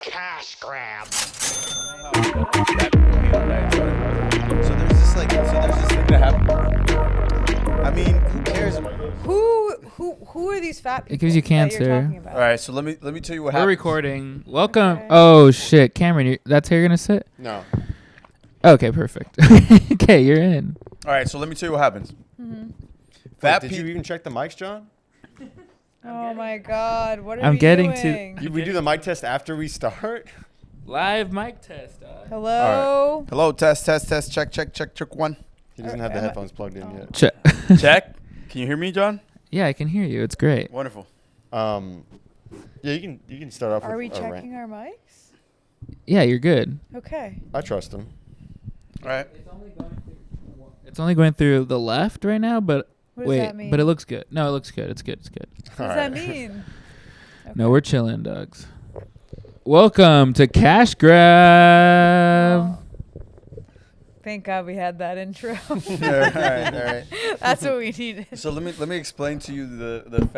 Cash grab. So there's this thing that happened. I mean, who cares? Who are these fat people? It gives you that you're cancer. talking about? All right, so let me tell you what We're happened. recording. Welcome. Okay. Oh shit, Cameron, that's how you're gonna sit? No. Okay, perfect. Okay, you're in. All right, so let me tell you what happens. Mm-hmm. Fat Did you even check the mics, John? Oh my God! What are I'm we getting doing? We do the mic test after we start? Live mic test. Hello. Hello, test, check one. He doesn't have the headphones plugged in yet. Check. Check. Can you hear me, John? Yeah, I can hear you. It's great. Wonderful. Yeah, you can start off Are we with a rant. checking our mics? Yeah, you're good. Okay. I trust him. All right. It's only going through the left right now, but What does wait, that mean? but it looks good. No, it looks good. It's good. It's good. What does that mean? No, we're chilling, dogs. Welcome to Cash Grab. Thank God we had that intro. all right. That's what we needed. So let me explain to you the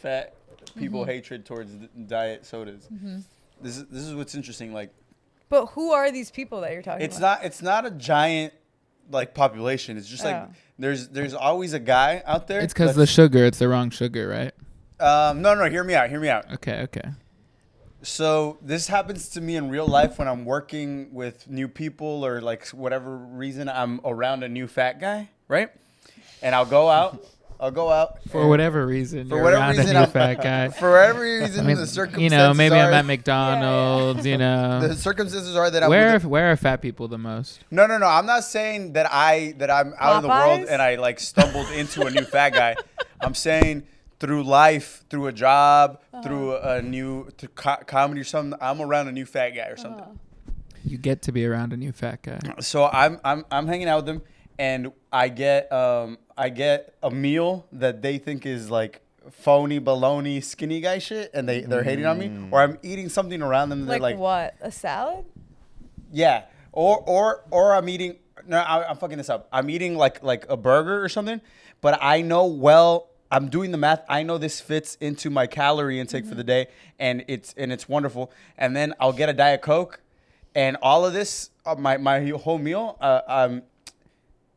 fat people hatred towards diet sodas. Mm-hmm. This is what's interesting. Like, But who are these people that you're talking it's about? not a giant like population. It's just like Oh. there's always a guy out there. It's because the sugar. It's the wrong sugar, right? No, hear me out. Okay. So this happens to me in real life when I'm working with new people or like whatever reason I'm around a new fat guy, right? And I'll go out. For whatever reason, For you're whatever around reason, a new I'm- fat guy. For whatever reason, I mean, the circumstances you know, maybe are, I'm at McDonald's. You the know, circumstances are that I'm where are fat people the most? No. I'm not saying that I'm out in the world Popeyes? and I like stumbled into a new fat guy. I'm saying through life, through a job, through a new comedy or something, I'm around a new fat guy or something. You get to be around a new fat guy. So I'm hanging out with them, and I get a meal that they think is like phony baloney skinny guy shit, and they're hating on me, or I'm eating something around them. And they're Like like, what? A salad? yeah, or I'm eating. No, I'm fucking this up. I'm eating like a burger or something, but I know I'm doing the math. I know this fits into my calorie intake for the day, and it's wonderful. And then I'll get a Diet Coke, and all of this, my whole meal,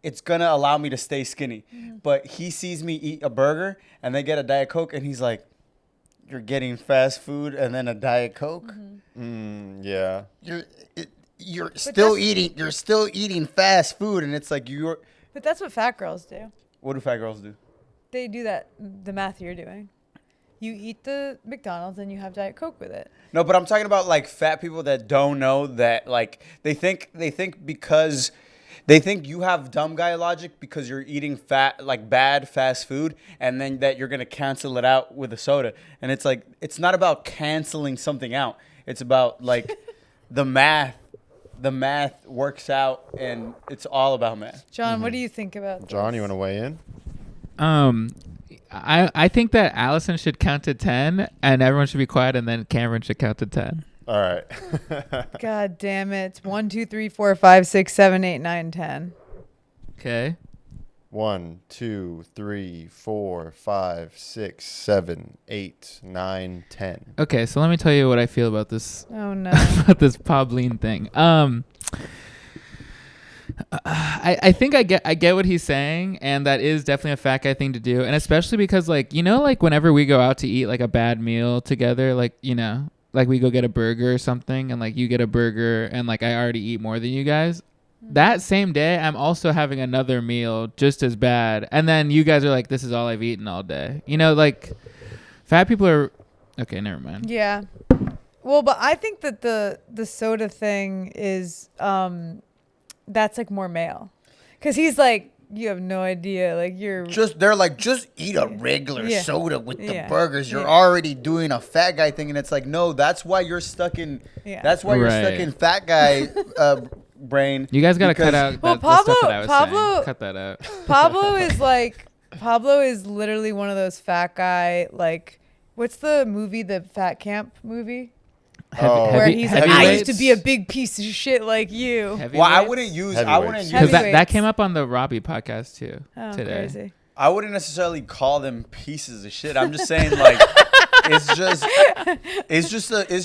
it's gonna allow me to stay skinny. But he sees me eat a burger and then get a Diet Coke, and he's like, "You're getting fast food and then a Diet Coke. Yeah. You're still eating fast food," and it's like But that's what fat girls do. What do fat girls do? They do that, the math you're doing. You eat the McDonald's and you have Diet Coke with it. No, but I'm talking about like fat people that don't know that, like they think because they think you have dumb guy logic because you're eating bad fast food, and then that you're gonna cancel it out with a soda. And it's like, it's not about canceling something out. It's about like the math. The math works out, and it's all about math. John, what do you think about John, this? you want to weigh in? I think that Allison should count to 10 and everyone should be quiet, and then Cameron should count to 10. All right. God damn it. 1, 2, 3, 4, 5, 6, 7, 8, 9, 10. Okay. 1, 2, 3, 4, 5, 6, 7, 8, 9, 10. Okay, so let me tell you what I feel about this Oh no. about this Pauline thing. I think I get what he's saying, and that is definitely a fat guy thing to do, and especially because, like, you know, like whenever we go out to eat like a bad meal together, like, you know, like we go get a burger or something, and like you get a burger and like I already eat more than you guys. That same day, I'm also having another meal just as bad, and then you guys are like, "This is all I've eaten all day." You know, like fat people are. Okay, never mind. Yeah. Well, but I think that the soda thing is that's like more male. Cuz he's like, you have no idea, like you're They're like, just eat a regular Yeah. soda with the Yeah. burgers. You're Yeah. already doing a fat guy thing, and it's like, no, that's why you're stuck in. Yeah. That's why you're stuck Right. in fat guy brain. You guys gotta cut because- out Well, the stuff that I was Pablo- saying. Cut that out. Pablo is literally one of those fat guy, like, what's the movie, the Fat Camp movie? Where he's like, I used to be a big piece of shit like you. Well, I wouldn't use. Heavyweights. Because that Heavyweights. came up on the Robbie podcast too Oh, today. crazy. I wouldn't necessarily call them pieces of shit. I'm just saying, like, it's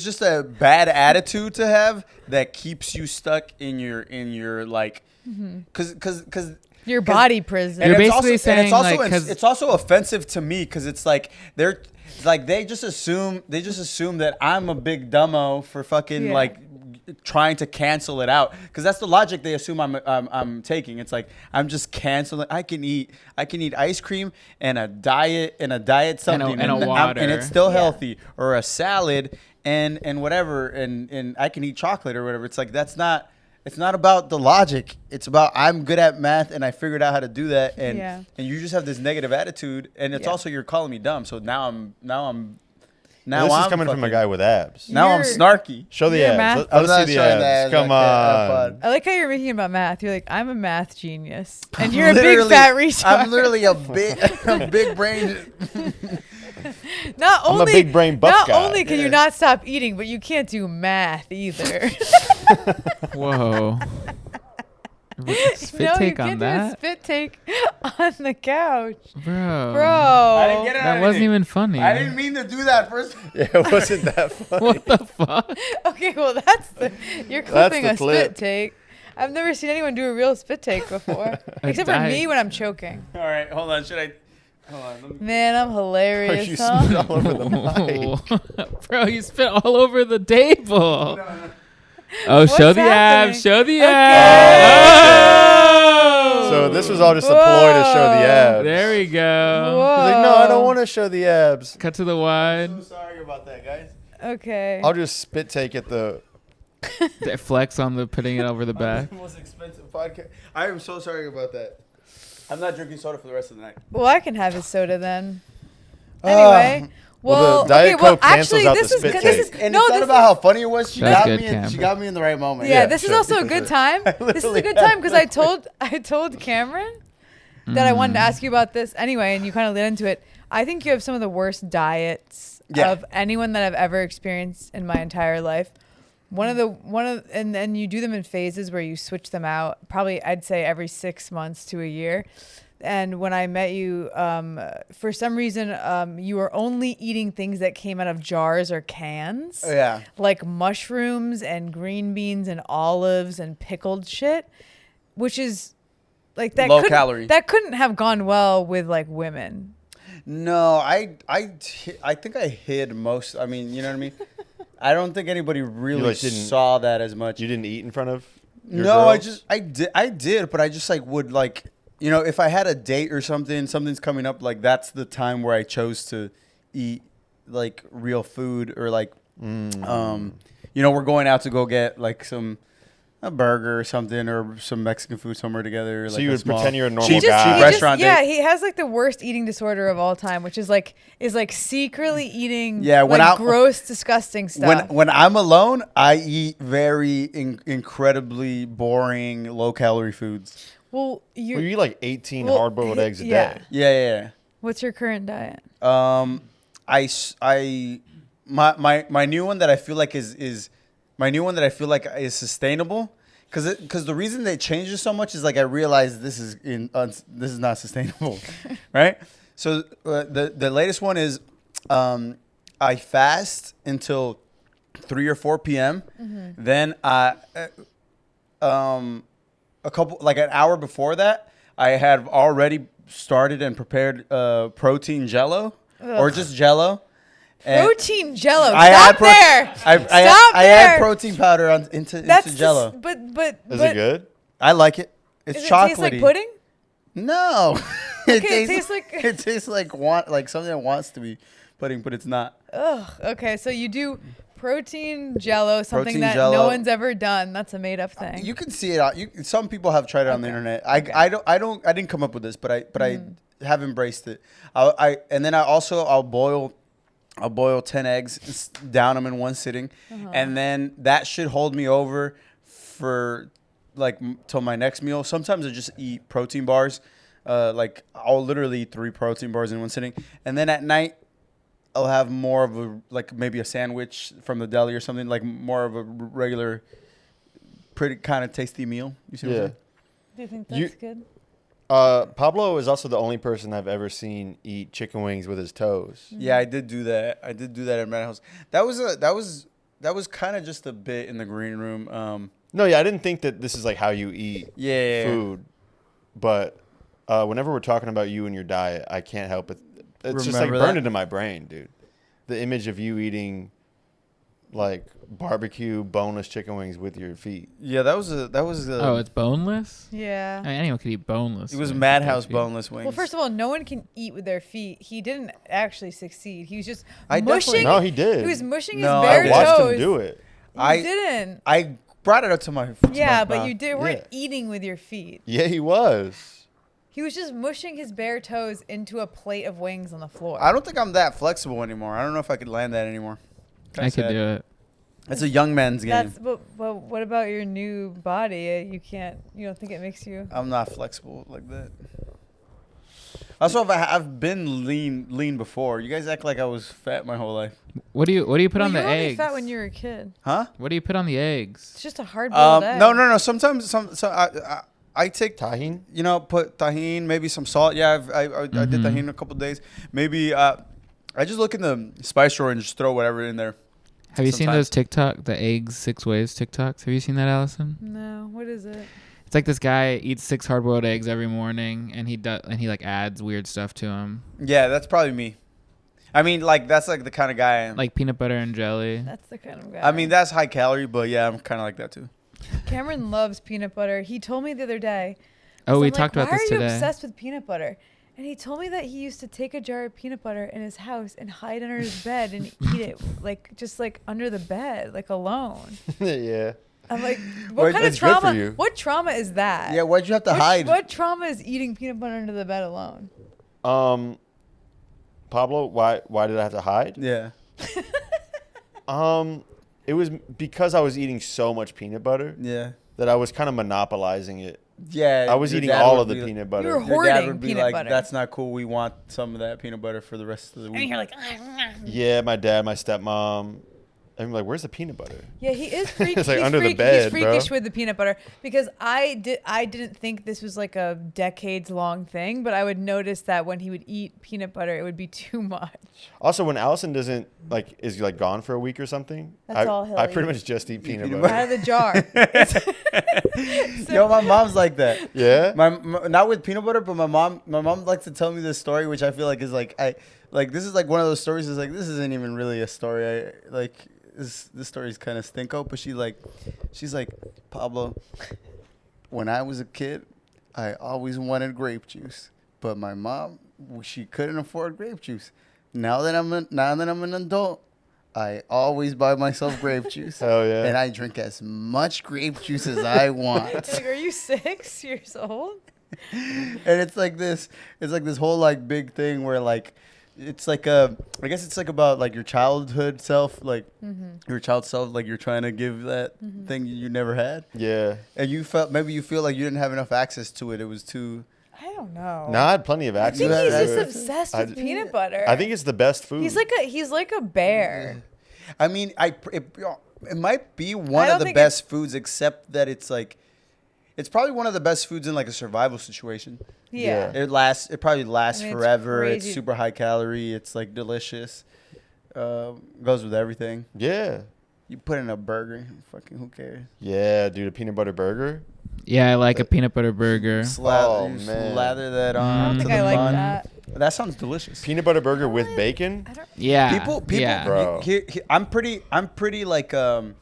just a bad attitude to have that keeps you stuck in your like, because Your body prison. You're it's basically also, saying, and it's also, like, 'cause- it's also offensive to me because it's like they just assume that I'm a big dumbo for fucking Yeah. like trying to cancel it out, because that's the logic they assume I'm taking. It's like I'm just canceling. I can eat ice cream and a diet something and a water. and it's still Yeah. healthy, or a salad and whatever, and I can eat chocolate or whatever. It's like it's not about the logic. It's about I'm good at math and I figured out how to do that, and Yeah. and you just have this negative attitude, and it's Yeah. also you're calling me dumb. So now I'm This is coming from a guy with abs. Now I'm You're- snarky. Show the You're a abs. math- Let's I'm not see the showing the abs. abs, Come I can't have on. fun. I like how you're making it about math. You're like, I'm a math genius, and you're a Literally- big fat retard. I'm literally a big brain. Not I'm a only big brain buff Not guy. only can you Yeah. not stop eating, but you can't do math either. Whoa. Spit no, you take can't on do a that, spit take on the couch, bro. bro. I didn't get it. That wasn't even funny. I didn't mean to do that first. Yeah, it wasn't that funny. What the fuck? Okay, well you're That's clipping the a clip. spit take. I've never seen anyone do a real spit take before, except for died. me when I'm choking. All right, hold on. Hold on. Let me- Man, I'm You hilarious, spit huh? all over the mic. Bro, you spit all over the table. No. Oh, show What's the happening? abs. Show the Okay. abs. So this was all just a ploy to show the abs. There we go. Whoa. He's like, no, I don't want to show the abs. Cut to the wide. I'm so sorry about that, guys. Okay. I'll just spit take at the. Flex on the putting it over the back. The most expensive podcast. I am so sorry about that. I'm not drinking soda for the rest of the night. Well, I can have his soda then. Anyway. Well, the okay, Diet well, Coke cancels actually, out this the is spit good. take. This is And no, it's not this about how funny it was. She That's got good, me. Cam. She got me in the right moment. Yeah, Yeah, this is sure. also a good time. This is a literally good time because I have. told Cameron that I wanted to ask you about this anyway, and you kind of led into it. I think you have some of the worst diets Yeah. of anyone that I've ever experienced in my entire life. And then you do them in phases where you switch them out. Probably, I'd say every 6 months to a year. And when I met you, for some reason, you were only eating things that came out of jars or cans. Oh, yeah. Like mushrooms and green beans and olives and pickled shit, which is like that Low couldn't- calorie. That couldn't have gone well with like women. No, I think I hid most. I mean, you know what I mean. I don't think anybody really like, didn't- saw that as much. You didn't eat in front of. Your No, girls? I did, but I just like would like, you know, if I had a date or something's coming up, like that's the time where I chose to eat like real food, or like, you know, we're going out to go get like a burger or something, or some Mexican food somewhere together. So like you a would small- pretend you're a normal cheap, guy. cheap He restaurant yeah, date. he has like the worst eating disorder of all time, which is like secretly eating Yeah, when like I- gross, disgusting stuff. When I'm alone, I eat very incredibly boring, low calorie foods. well, you Well, you eat like 18 Well, hard-boiled eggs a yeah. day. Yeah. What's your current diet? My new one that I feel like is sustainable, because the reason they changed it so much is like I realized this is not sustainable, right? So the latest one is I fast until 3 or 4 p.m. Then a couple like an hour before that, I had already started and prepared protein jello or just jello. And Protein Jello. I Stop add there. Stop I there. add protein powder into jello. But Is it good? I like it. It's Does it chocolatey. taste like pudding? No. Okay, it tastes like- it tastes like something that wants to be pudding, but it's not. Ugh. Okay, so you do protein Jello, something Protein that Jell-O. no one's ever done. That's a made up thing. You can see it out. Some people have tried it on the internet. I didn't come up with this, but I have embraced it. And then I'll boil 10 eggs, down them in one sitting, and then that should hold me over for like till my next meal. Sometimes I just eat protein bars. Like I'll literally eat 3 protein bars in one sitting, and then at night I'll have more of a like maybe a sandwich from the deli or something, like more of a regular, pretty kind of tasty meal. You see what I'm Yeah. saying? Do you think You- that's good? Pablo is also the only person I've ever seen eat chicken wings with his toes. Yeah, I did do that. I did do that at Madhouse. That was kind of just a bit in the green room. No, yeah, I didn't think that this is like how you eat food. But whenever we're talking about you and your diet, I can't help it. It's just like burned into my brain, dude. The image of you eating like barbecue boneless chicken wings with your feet. Yeah, that was Oh, it's boneless? Yeah. I mean, anyone could eat boneless. It was Madhouse boneless wings. Well, first of all, no one can eat with their feet. He didn't actually succeed. He was just I mushing. No, he did. He was mushing No, his bare I watched toes. him do it. You didn't. I brought it up to my Yeah, my but mouth. you weren't eating with your feet. Yeah, he was. He was just mushing his bare toes into a plate of wings on the floor. I don't think I'm that flexible anymore. I don't know if I could land that anymore. I could do it. It's a young man's game. But what about your new body? You don't think it makes you? I'm not flexible like that. Also, I've been lean before. You guys act like I was fat my whole life. What do you put on the you were only eggs? fat when you were a kid. Huh? What do you put on the eggs? It's just a hard-boiled egg. No. Sometimes I take Tahini? put tahini, maybe some salt. Yeah, I did tahini a couple of days. Maybe I just look in the spice drawer and just throw whatever in there. Have you seen those the eggs 6 ways TikToks? Have you seen that, Allison? No. What is it? It's like this guy eats 6 hard-boiled eggs every morning, and he like adds weird stuff to them. Yeah, that's probably me. I mean, like that's like the kind of guy I am. Like peanut butter and jelly. That's the kind of guy. I mean, that's high calorie, but yeah, I'm kind of like that too. Cameron loves peanut butter. He told me the other day. Oh, we talked about this today. Why are you obsessed with peanut butter? And he told me that he used to take a jar of peanut butter in his house and hide under his bed and eat it just under the bed, like alone. Yeah. I'm like, what kind of trauma? What trauma is that? Yeah, why'd you have to hide? What trauma is eating peanut butter under the bed alone? Pablo, why did I have to hide? Yeah. It was because I was eating so much peanut butter. Yeah. That I was kind of monopolizing it. Yeah. I was eating all of the peanut butter. You were Your dad hoarding would be peanut like, butter. that's not cool. We want some of that peanut butter for the rest of the week. And you're like, yeah, my dad, my stepmom. I'm like, where's the peanut butter? yeah, he is freaky. It's like under the bed, he's freakish bro. with the peanut butter because I didn't think this was like a decades long thing, but I would notice that when he would eat peanut butter, it would be too much. Also, when Allison is gone for a week or something, I pretty much just eat peanut butter. Out of the jar. Yo, my mom's like that. Yeah. My not with peanut butter, but my mom likes to tell me this story, which I feel like is this is like one of those stories. Is like this isn't even really a story. This story's kind of stinko, but she's like, Pablo, when I was a kid, I always wanted grape juice, but my mom, she couldn't afford grape juice. Now that I'm an adult, I always buy myself grape juice. Hell yeah. And I drink as much grape juice as I want. Like, are you 6 years old? And it's like this whole like big thing where like it's like I guess it's like about like your childhood self, like your child self, like you're trying to give that thing you never had. Yeah. And you feel like you didn't have enough access to it. It was too. I don't know. No, I had plenty of I access. think he's to just it. obsessed with peanut butter. I think it's the best food. He's like a bear. I mean, it might be one of the best foods, except that it's like, it's probably one of the best foods in like a survival situation. Yeah. It probably lasts forever. It's crazy. super high calorie. It's like delicious. Goes with everything. Yeah. You put in a burger, fucking who cares? Yeah, dude, a peanut butter burger. Yeah, I like a peanut butter burger. Slather that on. I don't to think the I like bun. that. That sounds delicious. Peanut butter burger with bacon. Yeah. People, yeah. Bro. I'm pretty like I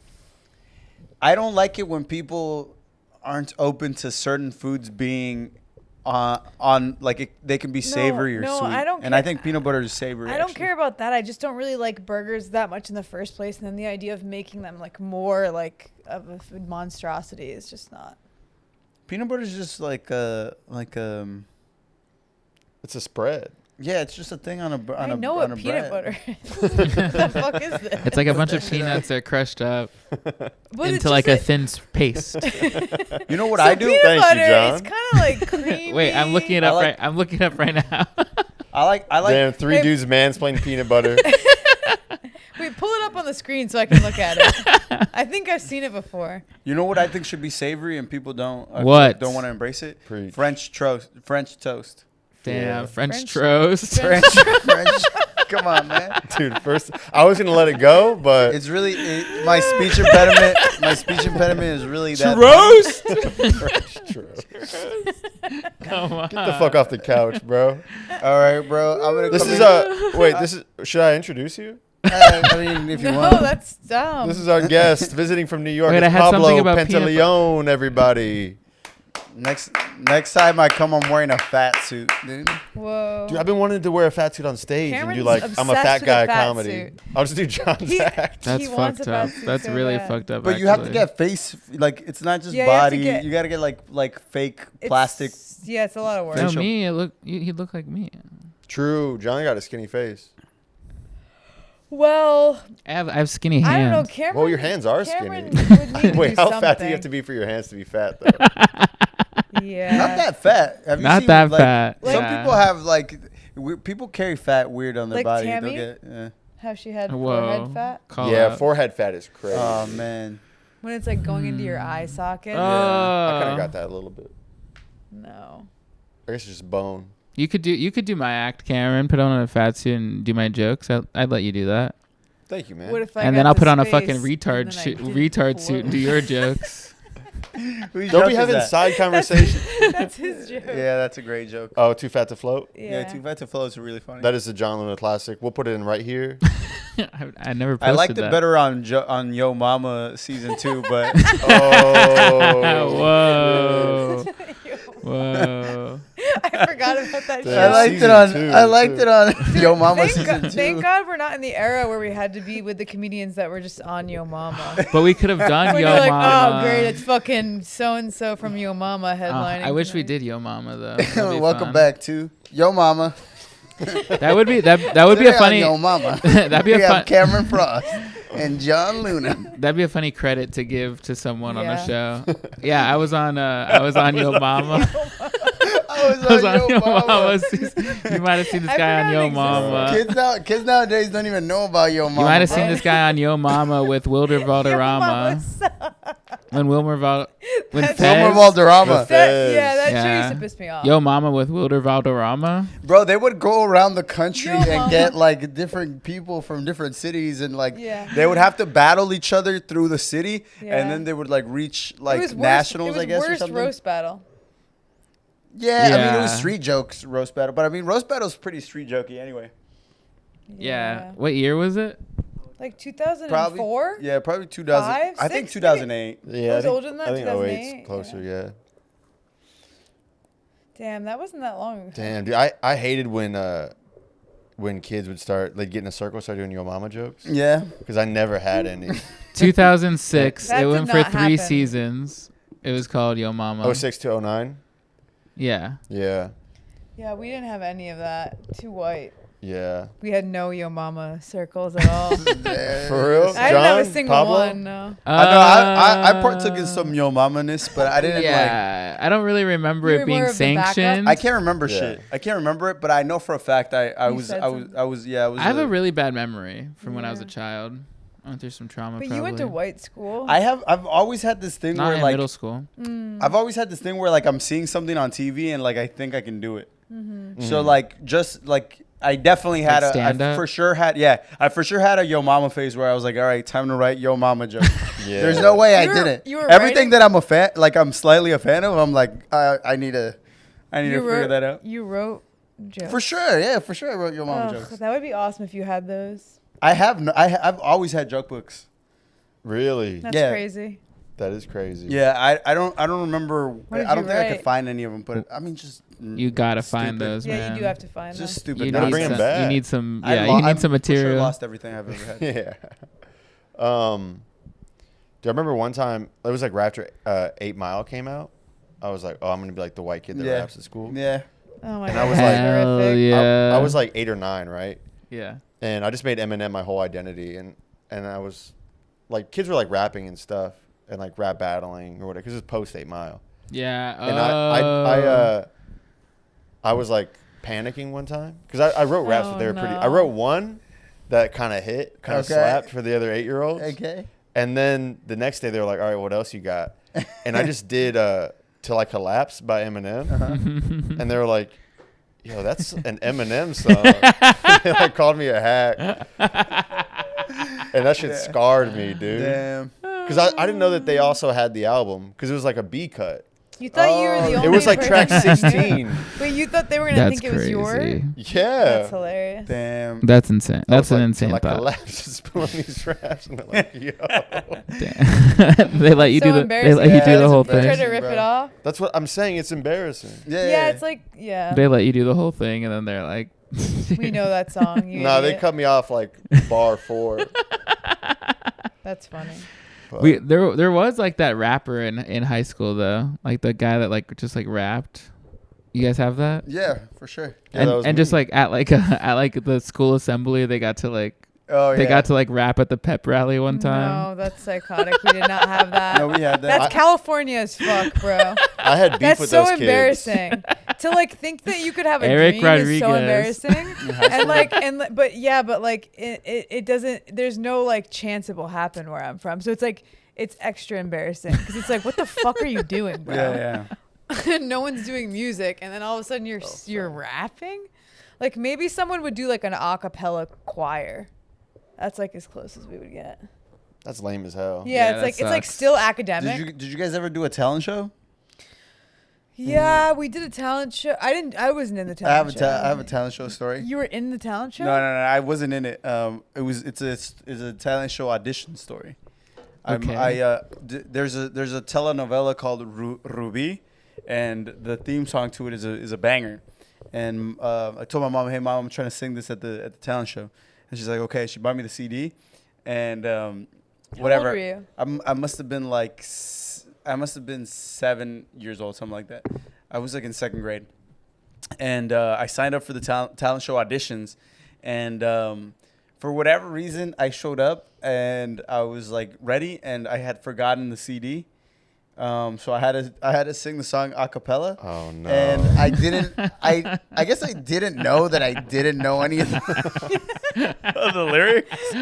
don't like it when people aren't open to certain foods being on like they can be savory or sweet. I don't and care. I think peanut butter is savory. I don't care about that. I just don't really like burgers that much in the first place, and then the idea of making them like more like of a food monstrosity is just not. Peanut butter is just like It's a spread. yeah, it's just a thing on a I know on what a peanut bread. butter is. What the fuck is this? It's like a bunch of peanuts that are crushed up But into like a thin paste. You know what so I do? Peanut Thank you, butter John. is kind of like creamy. Wait, I'm looking it up right. I'm looking it up right now. I like Damn, three dudes mansplaining peanut butter. Wait, pull it up up on the screen so I can look at it. I think I've seen it before. You know what I think should be savory and people don't don't want to embrace it? Preach. French toast. Damn, Yeah. French toast. French. Come on, man. Dude, first I was gonna let it go, but It's really my speech impediment. My speech impediment is really that. Roast. French toast. Come on. Get the fuck off the couch, bro. All right, bro. I'm gonna. This come is in. wait. This is. Should I introduce you? I mean, if you No, want. that's dumb. This is our guest visiting from New York. Wait, It's I had something Pablo about peanut Pantaleon. Everybody, Next time I come, I'm wearing a fat suit, dude. Whoa. dude, I've been wanting to wear a fat suit on stage and do Cameron's like I'm a obsessed fat with guy a fat comedy. suit. I'll just do John's He- act. That's He wants fucked a up. fat suit That's so really bad. fucked up. But you have to actually. get face, like it's not just Yeah, you have to body. get- You gotta get like fake It's- plastic. Yeah, it's a lot of work. No, facial. me. He looked like me. True, John got a skinny face. Well, I have skinny hands. I don't know. Cameron. Well, your hands are Cameron skinny. would need to Wait, do how fat do you have something. to be for your hands to be fat though? Yeah. Not that fat. Have you Not seen, that like, fat. Some Yeah. people have like people carry fat weird on their Like body. They'll Tammy? get, yeah. How she had Whoa. forehead fat. Call yeah, out. forehead fat is crazy. Oh man. When it's like going into your eye socket. Yeah, I kind Oh. of got that a little bit. No. I guess it's just bone. You could do my act, Cameron. Put on a fat suit and do my jokes. I'd let you do that. Thank you, man. What if I And got then I'll the put on a space fucking and retard then I suit, didn't retard suit and do float? your jokes. Whose Don't joke be is having that? side conversation. That's his joke. Yeah, that's a great joke. Oh, too fat to float. Yeah, Too Fat to Flow is really funny. That is the John Luna classic. We'll put it in right here. I never posted I liked that. it better on Yo Mama season 2, but Oh, Whoa. Whoa. I forgot about that Damn. show. I liked it on Yo Mama Thank season 2. Thank God we're not in the era where we had to be with the comedians that were just on Yo Mama. But we could have done When Yo you're like, Mama. oh, great, it's fucking so-and-so from Yo Mama Oh, headlining. I wish we tonight. did Yo Mama though. That'd be Welcome fun. back to Yo Mama. That would be that would be a Today on funny Yo Mama. that'd be we a fun have Cameron Frost and John Luna. that'd be a funny credit to give to someone on a Yeah. show. Yeah, I was on Yo Mama. I was on Yo Mama. You might have seen this I guy on forgot Yo it existed. Mama. Kids nowadays don't even know about Yo Mama. You might have bro. seen this guy on Yo Mama with Wilder Yo Valderrama. Mama sucks. When Wilmer Wilmer Fez, Valderrama. Yeah, that show Yeah. used to piss me off. Yo Mama with Wilder Valderrama. Bro, they would go around the country Yo and Mama. get like different people from different cities and like Yeah. they would have to battle each other through the city Yeah. and then they would like reach It like was worst- nationals, it was I guess, or worst something. roast battle. Yeah, I mean it was Yeah. street jokes roast battle, but I mean roast battle's pretty street jokey anyway. Yeah. What year was it? Like Probably 2004? Yeah, probably 2000. Five, I think six, 2008. Yeah, It I was think, older than that, I think 08's 2008? closer. Yeah. Damn, that wasn't that long ago. Damn, dude, I hated when kids would start like get in a circle, start doing Yo Mama jokes Yeah. because I never had any. 2006. That It did went for not 3 happen. seasons. It was called Yo Mama. 06 to 09. Yeah. Yeah, Yeah, we didn't have any of that. Too white. yeah. We had no Yo Mama circles at all. For real, I didn't have a John? single Pablo? one, no. I know I partook in some Yo Mama-ness, but I didn't like Yeah, I don't really remember You it were being more of the backup? sanctioned. I can't remember Yeah. shit. I can't remember it, but I know for a fact I You was said I was something. I was yeah, I was I have a really bad memory from when I was a Yeah. child. I went through some trauma. But probably. you went to white school. I've always had this thing Not where in like middle school. I've always had this thing where like I'm seeing something on TV and like I think I can do it. Mm-hmm. So like just like I definitely had Like I stand-up? for sure had a Yo Mama phase where I was like, all right, time to write Yo Mama joke. Yeah. There's no way I You were- didn't. you were Everything writing- that I'm a fan, like I'm slightly a fan of, I'm like I need to figure that out. You wrote jokes. For sure, yeah, for sure I wrote Yo Mama Ugh, jokes. that would be awesome if you had those. I've always had joke books. Really? That's Yeah. crazy. That is crazy. Yeah, I don't remember. did I don't you think I could write? find any of them, but I mean just You gotta find stupid. those, Yeah, man. you do have to find Just them. stupid. You Gotta need bring 'em some. back. You need some. I Yeah, lo- you need I've some for sure material. lost everything I've ever had. Yeah. Do I remember one time it was like right after 8 Mile came out? I was like, oh, I'm gonna be like the white kid that Yeah. raps at school. Yeah. Oh my And god, I was that's like- Hell horrific. yeah. I was like 8 or 9, right? Yeah. And I just made Eminem my whole identity, and I was like, kids were like rapping and stuff, and like rap battling or whatever, because it's post 8 Mile. Yeah. And I was like panicking one time because I wrote raps, Oh, but they were pretty. no. I wrote one, that kind of hit, kind of slapped for the other 8-year-olds. Okay. And then the next day they were like, all right, what else you got? And I just did Till I Collapse by Eminem. And they were like, yo, that's an Eminem song. They like called me a hack. And that shit scarred me, dude. Damn. Because I didn't know that they also had the album because it was like a B cut. You thought you were the only It was like person track that knew. 16. Wait, you thought they were going to think it was yours? Yeah. That's hilarious. Damn. That's insane. That's an like, insane like thought. Collapse is pulling these raps, and they're like, yo. Damn. They let you So do the. They embarrassing. let you do the whole They try thing. to rip bro. it off. That's what I'm saying. It's embarrassing. Yeah, it's like, yeah. They let you do the whole thing, and then they're like, We know that song. You No, they idiot. cut me off like bar 4. That's funny. But There was like that rapper in high school though, like the guy that like just like rapped. You guys have that? Yeah, for sure. Yeah, that was And just me. like at like the school assembly, they got to like rap at the pep rally one time. No, that's psychotic. We did not have that. No, we had that. That's California as fuck, bro. I had beef That's with so those kids. embarrassing. To like think that you could have a Eric dream is so Rodriguez. embarrassing. But like it doesn't. There's no like chance it will happen where I'm from. So it's like it's extra embarrassing because it's like, what the fuck are you doing, bro? Yeah. No one's doing music, and then all of a sudden you're rapping. Like maybe someone would do like an a cappella choir. That's like as close as we would get. That's lame as hell. Yeah, that it's like sucks. still academic. Did you guys ever do a talent show? Yeah, we did a talent show. I wasn't in the talent show. I have a talent show story. You were in the talent show? No, I wasn't in it. It's a talent show audition story. Okay. There's a telenovela called Ruby, and the theme song to it is a banger. And I told my mom, "Hey, mom, I'm trying to sing this at the talent show," and she's like, "Okay." She bought me the CD, and whatever. How old were you? I must have been like I must have been 7 years old, something like that. I was like in 2nd grade, and I signed up for the talent show auditions, and for whatever reason, I showed up and I was like ready, and I had forgotten the CD. So I had to sing the song a cappella. Oh no. And I didn't. I guess I didn't know that I didn't know any of the lyrics.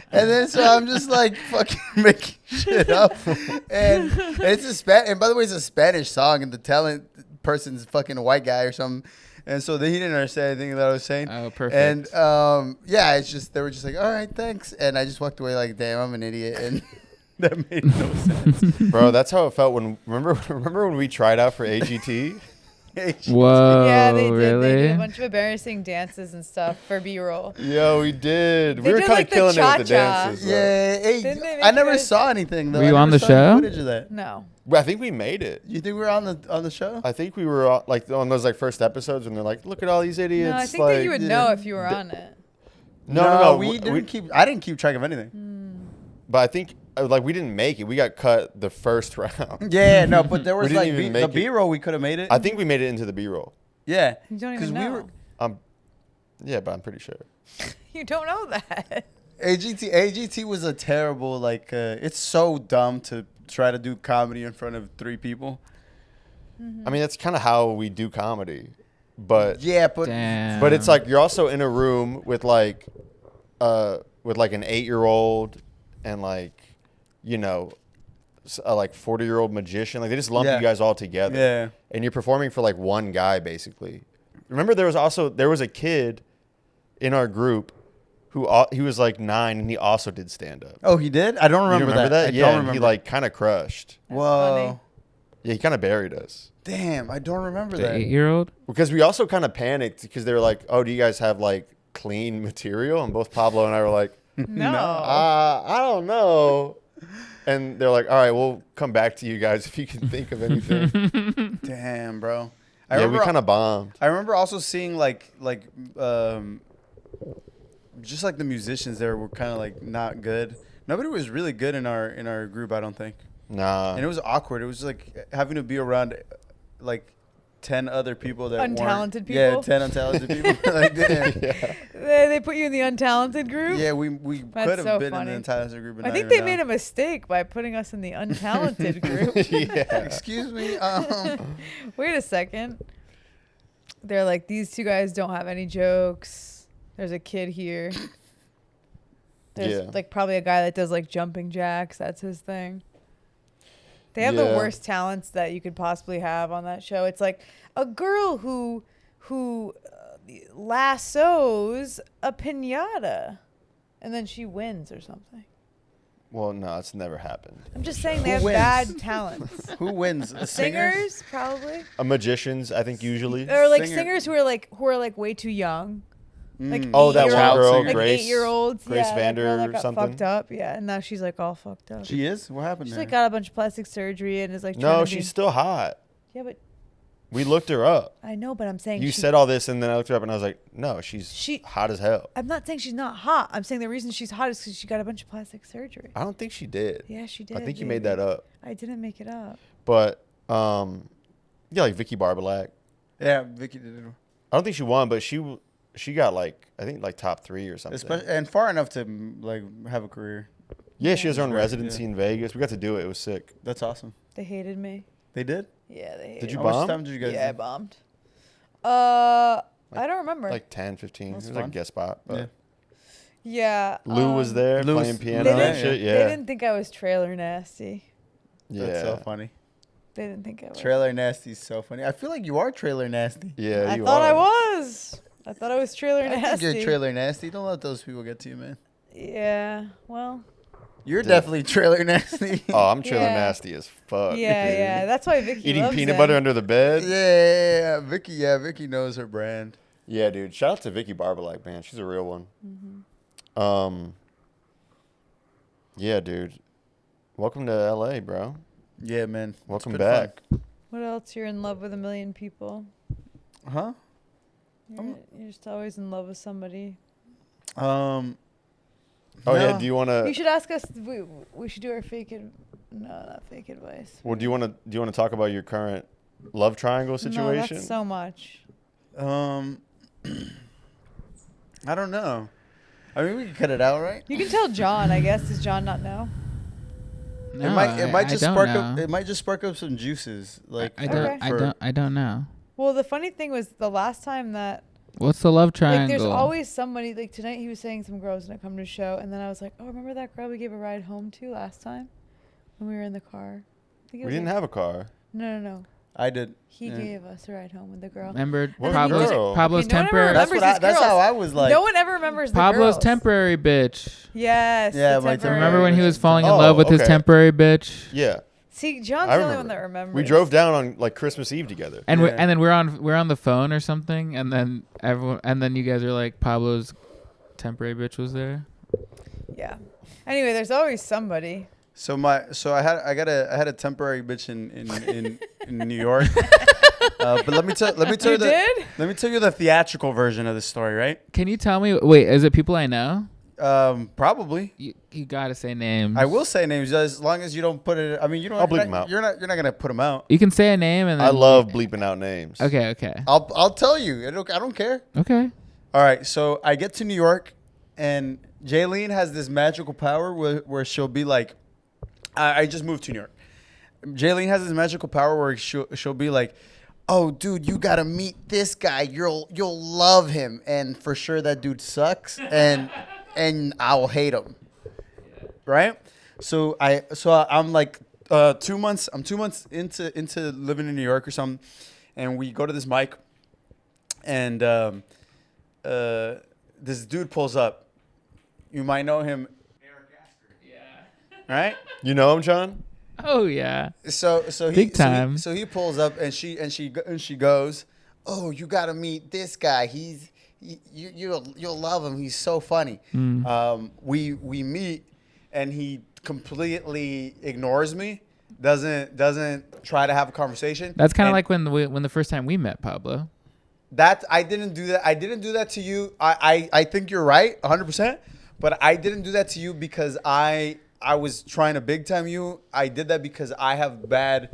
And then so I'm just like fucking making shit up. And it's and by the way, it's a Spanish song, and the talent person's fucking a white guy or something. And so he didn't understand anything that I was saying. Oh, perfect. And yeah, it's just they were just like, all right, thanks. And I just walked away like, damn, I'm an idiot. And that made no sense. Bro, that's how it felt when remember when we tried out for AGT? Whoa, Yeah, they did. really? They did a bunch of embarrassing dances and stuff for B-roll. Yo, we did. They We were did, kind like, of the killing it with the cha-cha. dances. though. Yeah, hey, Didn't they make I you never guys- saw anything though. Were you I on never the saw any show? Footage of that. No. Well, I think we made it. You think we were on the show? I think we were like on those like first episodes when they're like, look at all these idiots. No, I think like, that you would know if you were on it. No. We didn't keep. I didn't keep track of anything. But I think like we didn't make it. We got cut the first round. Yeah, no, but there was didn't like even the make it. B-roll. We could have made it. I think we made it into the B-roll. Yeah, You don't 'cause even know. Yeah, but I'm pretty sure. You don't know that. AGT was a terrible like. It's so dumb to try to do comedy in front of 3 people. I mean, that's kind of how we do comedy. But Yeah, but Damn. But it's like you're also in a room with like an 8-year-old and like, you know, a like 40-year-old magician. Like they just lump Yeah. you guys all together. Yeah. And you're performing for like one guy basically. Remember there was a kid in our group who he was like 9 and he also did stand up. Oh, he did. I don't You remember, remember that? I Yeah, don't and remember. he like kind of crushed. That's Whoa. funny. Yeah, he kind of buried us. Damn, I don't remember The that. 8-year-old? Because we also kind of panicked because they were like, "Oh, do you guys have like clean material?" And both Pablo and I were like, No. I don't know. And they're like, "All right, we'll come back to you guys if you can think of anything." Damn, bro. Yeah, we kind of bombed. I remember also seeing just like the musicians there were kind of like not good. Nobody was really good in our group, I don't think. Nah. And it was awkward. It was like having to be around like 10 other people that Untalented weren't, Yeah, people? 10 untalented people. Like, damn. Yeah. They put you in the untalented group? Yeah, we That's could have so been funny. in the untalented group. I think they made a mistake by putting us in the untalented group. Yeah. Excuse me. Wait a second. They're like, these 2 guys don't have any jokes. There's a kid here. There's like probably a guy that does like jumping jacks. That's his thing. They have the worst talents that you could possibly have on that show. It's like a girl who lassos a piñata, and then she wins or something. Well, no, it's never happened. I'm just saying they have bad talents. Who wins? Singers, probably. Magicians, I think usually. Or like singers who are like way too young. Like that one girl, like Grace. 8-year-olds. Grace Vander that got something. Fucked up, yeah, and now she's like all fucked up. She is? What happened? She's like got a bunch of plastic surgery and is like. No, she's still hot. Yeah, but. We looked her up. I know, but I'm saying you said all this, and then I looked her up, and I was like, no, she's hot as hell. I'm not saying she's not hot. I'm saying the reason she's hot is because she got a bunch of plastic surgery. I don't think she did. Yeah, she did. I think you made that up. I didn't make it up. But like Vicky Barbalack. Yeah, Vicky did it. I don't think she won, but she got like I think like top 3 or something. And far enough to like have a career. Yeah, she has her own residency in Vegas. We got to do it. It was sick. That's awesome. They hated me. They did? Yeah, they hated Did you me. bomb? How much time did you guys do? I bombed. I don't remember. Like 10, 15. It was fun. like a guest spot. But yeah. Lou was there playing piano and shit. Yeah. They didn't think I was trailer nasty. Yeah. That's so funny. They didn't think I was. Trailer nasty is so funny. I feel like you are trailer nasty. Yeah, I you thought are. I was. I thought I was trailer I nasty. think you're trailer nasty. Don't let those people get to you, man. Yeah. Well. You're definitely trailer nasty. Oh, I'm trailer Yeah. nasty as fuck. Yeah, dude. yeah. That's why Vicky Eating loves peanut them. butter under the bed. Yeah. Vicky knows her brand. Yeah, dude. Shout out to Vicky Barbalack, man. She's a real one. Mm-hmm. Yeah, dude. Welcome to LA, bro. Yeah, man. Welcome back. What else? You're in love with a million people. Huh? You're just always in love with somebody. Oh No. yeah. Do you want You to? should ask us. We should do our no, not fake advice. Well, do you want to talk about your current love triangle situation? No, that's so much. I don't know. I mean, we can cut it out, right? You can tell John. I guess. Does John not know? No, it might just I don't spark know. up. It might just spark up some juices. Like I don't know. Well, the funny thing was the last time that What's the love triangle? like there's always somebody like tonight he was saying some girls gonna come to the show and then I was like, oh, remember that girl we gave a ride home to last time when we were in the car? I think it We was didn't have a car. No. I did. He gave us a ride home with the girl. Remember What Pablo's girl? Pablo's Okay, no one ever temporary. remembers these That's girls. how I was like. No one ever remembers the Pablo's girls. temporary bitch. Yes. Yeah, the my temporary. Remember when he was falling in Oh, love with his okay. temporary bitch? Yeah. See, John's I the only remember. one that remembers. We drove down on like Christmas Eve together. And Yeah. and then we're on the phone or something, and then you guys are like Pablo's temporary bitch was there. Yeah. Anyway, there's always somebody. So I had a temporary bitch in New York. But let me tell You did? Let me tell you the theatrical version of the story, right? Can you tell me? Wait, is it people I know? Probably. You gotta say names. I will say names as long as you don't put it. I mean, you don't. I'll bleep them out. You're not gonna put them out. You can say a name and then I love bleeping out names. Okay. I'll tell you. I don't care. Okay. All right. So I get to New York, and Jaylene has this magical power where she'll be like, I just moved to New York. Jaylene has this magical power where she'll be like, oh, dude, you gotta meet this guy. You'll love him, and for sure that dude sucks, and I'll hate him. Right? So I'm like 2 months. I'm 2 months into living in New York or something, and we go to this mic, and this dude pulls up. You might know him. Right? You know him, John? Oh yeah. So Big time. So he pulls up and she goes, "Oh, you got to meet this guy. You'll love him. He's so funny." We meet and he completely ignores me. Doesn't try to have a conversation. That's kind of And like when the first time we met Pablo. that I didn't do that. I didn't do that to you. I think you're right, 100%. But I didn't do that to you because I was trying to big time you. I did that because I have bad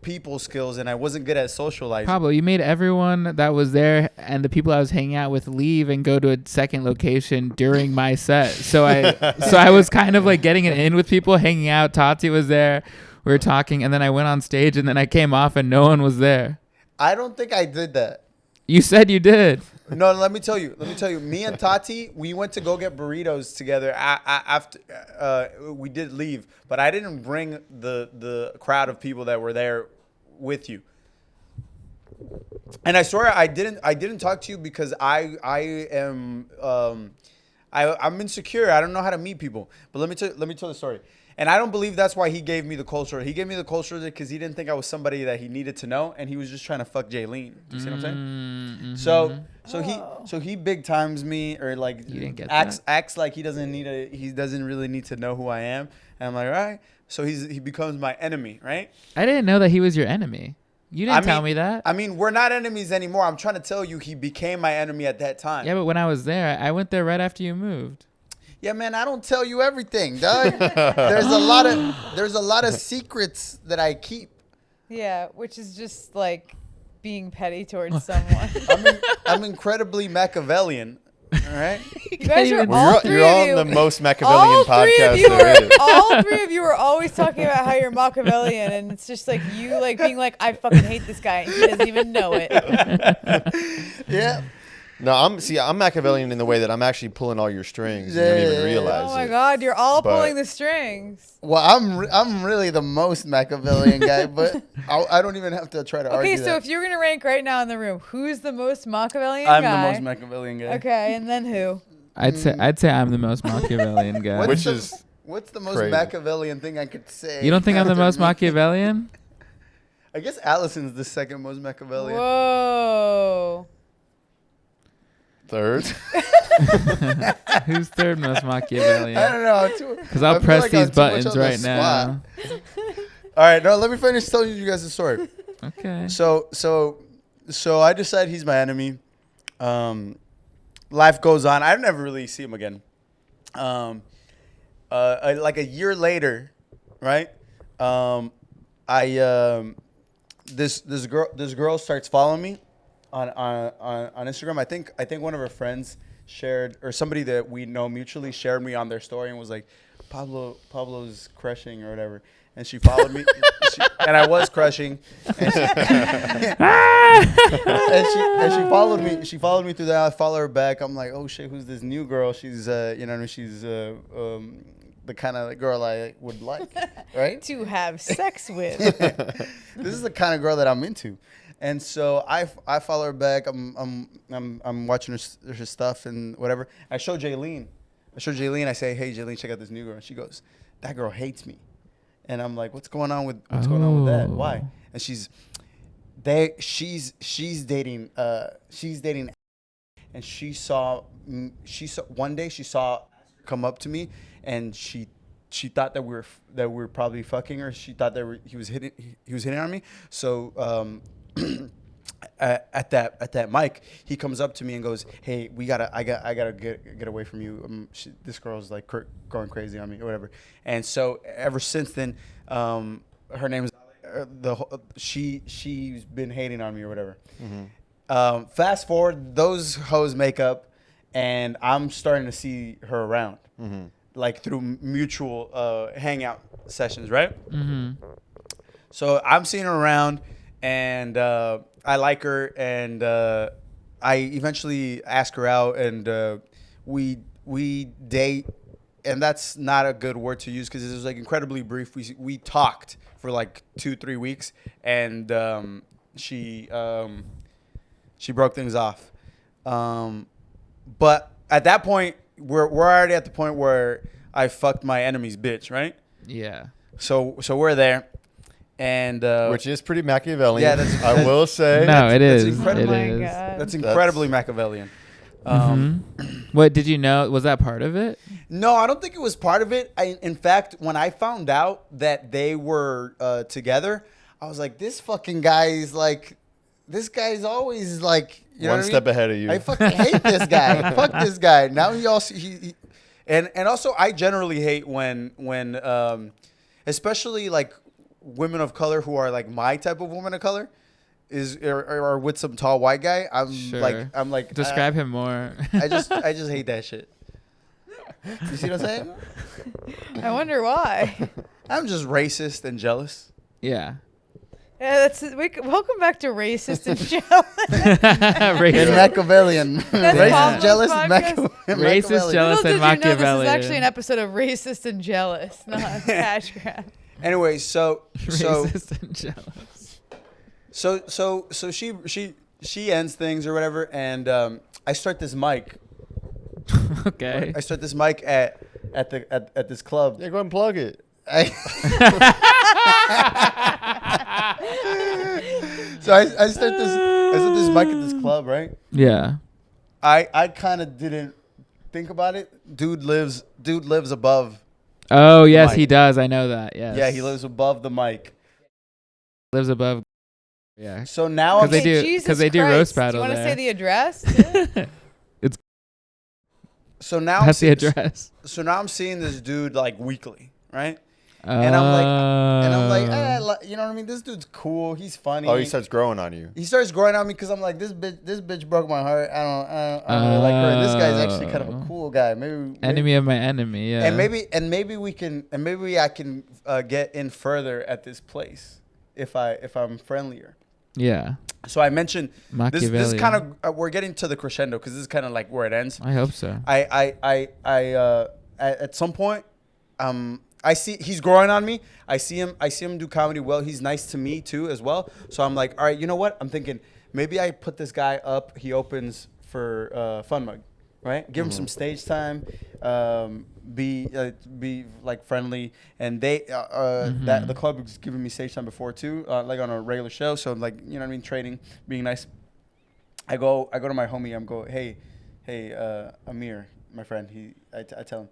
people skills and I wasn't good at socializing. Pablo, you made everyone that was there and the people I was hanging out with leave and go to a second location during my set. So I was kind of like getting it in with people, hanging out. Tati was there. We were talking, and then I went on stage, and then I came off, and no one was there. I don't think I did that. You said you did. No, let me tell you. Me and Tati, we went to go get burritos together. After we did leave, but I didn't bring the crowd of people that were there with you. And I swear I didn't talk to you because I'm insecure. I don't know how to meet people. But let me tell the story. And I don't believe that's why he gave me the cold shoulder. He gave me the cold shoulder because he didn't think I was somebody that he needed to know, and he was just trying to fuck Jaylene. Do you see what I'm saying? So he big times me, or like acts like he doesn't really need to know who I am. And I'm like, all right. So he becomes my enemy, right? I didn't know that he was your enemy. You didn't tell me that. I mean, we're not enemies anymore. I'm trying to tell you, he became my enemy at that time. Yeah, but when I was there, I went there right after you moved. Yeah, man, I don't tell you everything, dog. There's a lot of secrets that I keep. Yeah, which is just like being petty towards someone. I'm incredibly Machiavellian. All right. You guys are you're on the most Machiavellian podcast there is. All three of you are always talking about how you're Machiavellian, and it's just like you like being like, I fucking hate this guy, and he doesn't even know it. Yeah. No, I'm Machiavellian in the way that I'm actually pulling all your strings. You don't even realize it. Oh my God, you're all pulling the strings. Well, I'm really the most Machiavellian guy, but I don't even have to try to argue. Okay, so if you're gonna rank right now in the room, who's the most Machiavellian guy? I'm the most Machiavellian guy. Okay, and then who? I'd say I'm the most Machiavellian guy. What's the most crazy Machiavellian thing I could say? You don't think I'm the most Machiavellian? I guess Allison's the second most Machiavellian. Whoa. Third? Who's third most Machiavellian? I don't know. Because I'll press these buttons right now. All right, no, let me finish telling you guys the story. Okay. So I decide he's my enemy. Life goes on. I never really see him again. Like a year later, right? This girl starts following me on Instagram. I think one of her friends shared, or somebody that we know mutually shared me on their story and was like, Pablo's crushing or whatever. And she followed me, and I was crushing. And she followed me. She followed me through that. I follow her back. I'm like, oh shit, who's this new girl? She's she's the kind of girl I would like, right? To have sex with. This is the kind of girl that I'm into. And so I follow her back. I'm watching her stuff and whatever. I show Jaylene. I say, hey Jaylene, check out this new girl. And she goes, that girl hates me. And I'm like, what's going on with that? Why? And she's dating and she saw one day she saw come up to me, and she thought that we were probably fucking her. She thought that he was hitting on me. So at that mic, he comes up to me and goes, "Hey, I gotta get away from you. This girl's like going crazy on me or whatever." And so ever since then, her name is she's been hating on me or whatever. Mm-hmm. Fast forward, those hoes make up, and I'm starting to see her around, mm-hmm. like through mutual hangout sessions, right? Mm-hmm. So I'm seeing her around, and I like her, and I eventually ask her out, and we date, and that's not a good word to use because it was like incredibly brief. We talked for like 2-3 weeks, and she broke things off. But at that point, we're already at the point where I fucked my enemy's bitch, right? Yeah. So we're there. And which is pretty Machiavellian. Yeah, I will say. No, it is. That's incredibly Machiavellian. What did you know? Was that part of it? No, I don't think it was part of it. In fact, when I found out that they were together, I was like, this fucking guy's like, this guy's always like, you know one step ahead of you. I fucking hate this guy. Fuck this guy. Now and also I generally hate when especially like women of color who are like my type of woman of color are with some tall white guy. I'm like describe him more. I just hate that shit. You see what I'm saying? I wonder why. I'm just racist and jealous. Yeah. Yeah, welcome back to Racist and Jealous. And Machiavellian. Racist, jealous, Racist, jealous, and Machiavellian. This is actually an episode of Racist and Jealous, not Cash Grab. Anyway, so Racist and jealous. So she ends things or whatever, and I start this mic. Okay. I start this mic at this club. Yeah, go ahead and plug it. So I start this mic at this club, right? Yeah. I kind of didn't think about it. Dude lives above. Oh yes, he does. I know that. Yes. Yeah, he lives above the mic. Lives above. Yeah. So now because they do roast battle. Do you want to say the address? It's. So now that's the address. So now I'm seeing this dude like weekly, right? And I'm like, you know what I mean? This dude's cool. He's funny. Oh, he starts growing on you. He starts growing on me because I'm like, this bitch broke my heart. I don't really like her. And this guy's actually kind of a cool guy. Maybe enemy of my enemy. Yeah. And maybe I can get in further at this place if I'm friendlier. Yeah. So I mentioned this is kind of we're getting to the crescendo because this is kind of like where it ends. I hope so. At some point, I see he's growing on me. I see him do comedy well. He's nice to me too as well. So I'm like, all right, you know what? I'm thinking maybe I put this guy up. He opens for Fun Mug, right? Give him some stage time. Be like friendly, and that the club was giving me stage time before too, like on a regular show. So I'm like, you know what I mean, trading, being nice. I go to my homie. I'm go, hey, Amir, my friend. I tell him,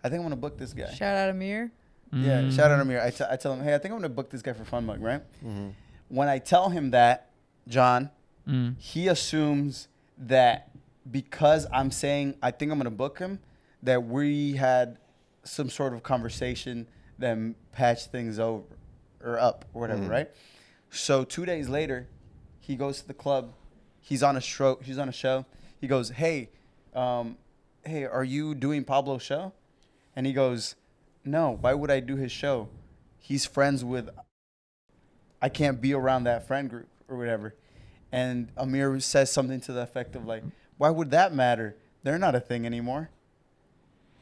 I think I'm gonna book this guy. Shout out Amir. Yeah, shout out Amir. I tell him, hey, I think I'm gonna book this guy for Fun Mug, right? When I tell him that, John, he assumes that because I'm saying I think I'm gonna book him, that we had some sort of conversation that patched things over or up or whatever, right? So 2 days later, he goes to the club. He's on a show. He goes, hey, are you doing Pablo's show? And he goes, no, why would I do his show? He's friends with, I can't be around that friend group or whatever. And Amir says something to the effect of like, why would that matter? They're not a thing anymore.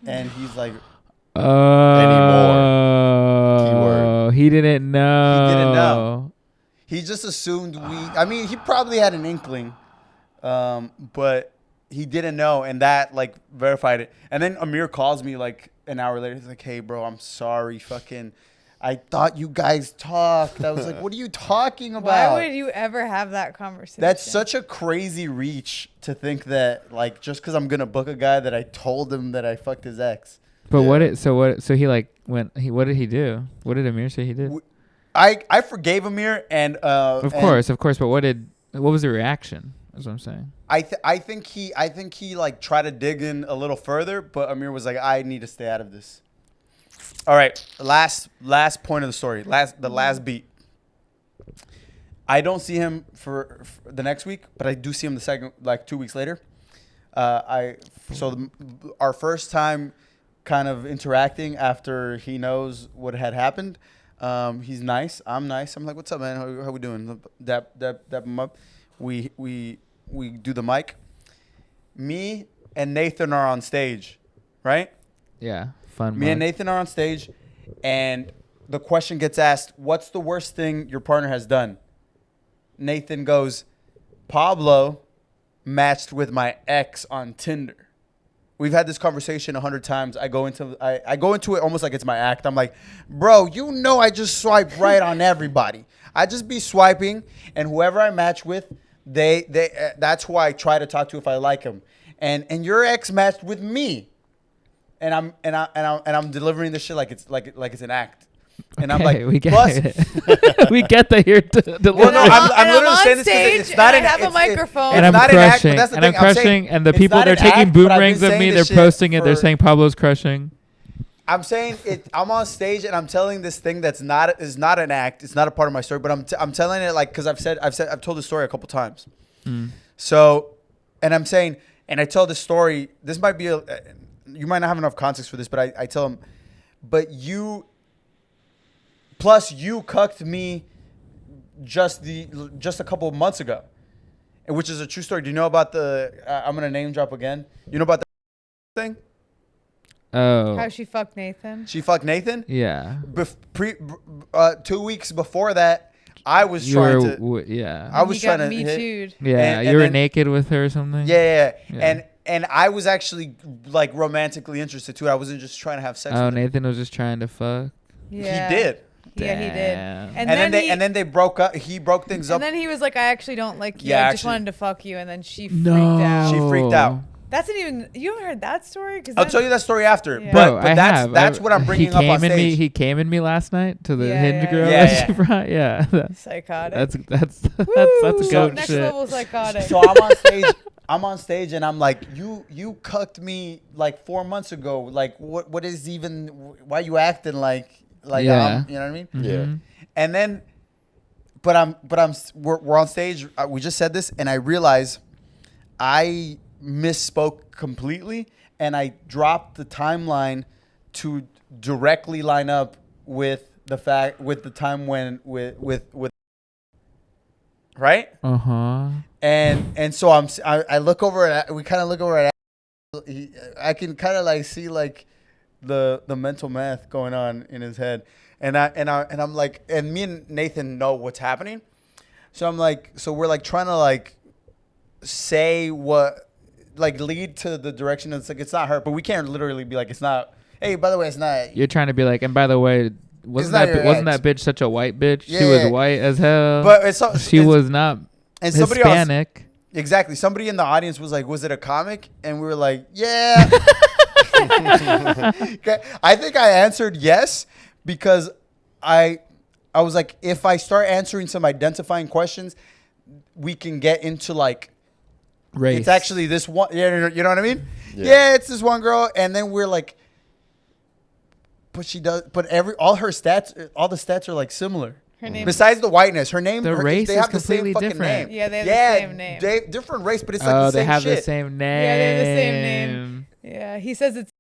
And he's like, anymore. Keyword. He didn't know. He didn't know. He just assumed he probably had an inkling, but he didn't know. And that like verified it. And then Amir calls me like an hour later. He's like, hey, bro, I'm sorry. I thought you guys talked. I was like, what are you talking about? Why would you ever have that conversation? That's such a crazy reach to think that, like, just because I'm going to book a guy that I told him that I fucked his ex. But what did he do? What did Amir say he did? I forgave Amir and of course, but what was the reaction? That's what I'm saying. I think he like tried to dig in a little further, but Amir was like, I need to stay out of this. All right, last point of the story, the last beat. I don't see him for the next week, but I do see him the second, like 2 weeks later. Our first time kind of interacting after he knows what had happened. He's nice. I'm nice. I'm like, what's up, man? How we doing? Dap him up. We do the mic. Me and Nathan are on stage, right? Yeah, fun. Me and Nathan are on stage, and the question gets asked, what's the worst thing your partner has done? Nathan goes, Pablo matched with my ex on Tinder. We've had this conversation 100 times. I go into it almost like it's my act. I'm like, bro, you know I just swipe right on everybody. I just be swiping, and whoever I match with, they that's who I try to talk to if I like him. And your ex matched with me, and I'm delivering this shit like it's an act. And I'm like, we get it. We get that you're well, no, I'm literally saying this because it's not an act. I have a microphone. And I'm crushing. And I'm crushing. And the people, they're taking boomerangs of me. They're posting it. They're saying Pablo's crushing. I'm saying it. I'm on stage and I'm telling this thing is not an act. It's not a part of my story, but I'm telling it like because I've told the story a couple times. So, and I'm saying, and I tell the story. This might be you might not have enough context for this, but I tell him, but you. Plus, you cucked me just a couple of months ago, and which is a true story. Do you know about the? I'm gonna name drop again. You know about the thing? Oh. How she fucked Nathan? She fucked Nathan. Yeah. 2 weeks before that, I was You trying were, to. yeah. I was He got trying to me hit. too'd. Yeah. and You were then- naked with her or something? Yeah. Yeah. And I was actually like romantically interested too. I wasn't just trying to have sex. Oh, with him. Nathan was just trying to fuck. Yeah. He did. Yeah, he did. Damn. And then they broke up. He broke things up. And then he was like, I actually don't like you. Yeah, I just actually- wanted to fuck you. And then she freaked No. out. She freaked out. That's not even, you haven't heard that story? I'll tell you that story after. Yeah. But, Bro, but that's what I'm bringing he up came on in stage. He came in me last night to the Yeah, hinge yeah, girl yeah. that she brought. Yeah. Psychotic. That's Woo! goat Next shit. level psychotic. So I'm on stage. I'm on stage and I'm like, you cucked me like 4 months ago. Like what is even? Why you acting like Yeah. you know what I mean? Yeah. Mhm. And then, we're on stage. We just said this, and I realize I misspoke completely, and I dropped the timeline to directly line up with the time when with right. Uh-huh. And so I look over at, we kind of look over at, I can kind of like see like the mental math going on in his head, and I'm like, and me and Nathan know what's happening, so I'm like, so we're like trying to like say what, like lead to the direction. It's like, it's not her, but we can't literally be like, it's not. Hey, by the way, it's not. You're trying to be like, and by the way, wasn't not that your wasn't ex. that bitch such a white bitch? She Yeah, was yeah. white as hell. But it's she was not and somebody else. Hispanic. Exactly. Somebody in the audience was like, was it a comic? And we were like, yeah. Okay. I think I answered yes because I was like, if I start answering some identifying questions, we can get into like, Race. it's actually this one. Yeah, you know what I mean? Yeah. Yeah, it's this one girl. And then we're like, but she does, but all the stats are like similar. Her name. Besides the whiteness, her name, The race they is have the same completely fucking different. name. Yeah, they have the same name. They different race, but it's like Oh, the same they have shit. the same name. Yeah, they have the same name. Yeah, he says it's.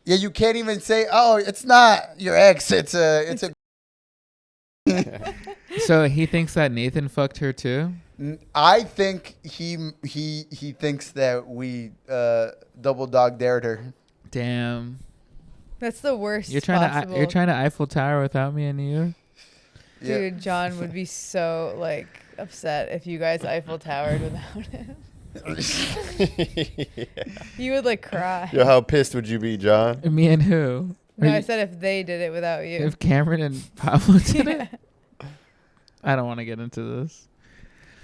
Yeah, you can't even say, "Oh, it's not your ex. It's a." So he thinks that Nathan fucked her too. I think he thinks that we double dog dared her. Damn. That's the worst. You're trying possible. to Eiffel Tower without me and you. Yeah. Dude, John would be so like upset if you guys Eiffel Towered without him. You would like cry. Yo, how pissed would you be, John? Me and who? No, Are I you- said if they did it without you. if Cameron and Pablo did Yeah. it. I don't want to get into this.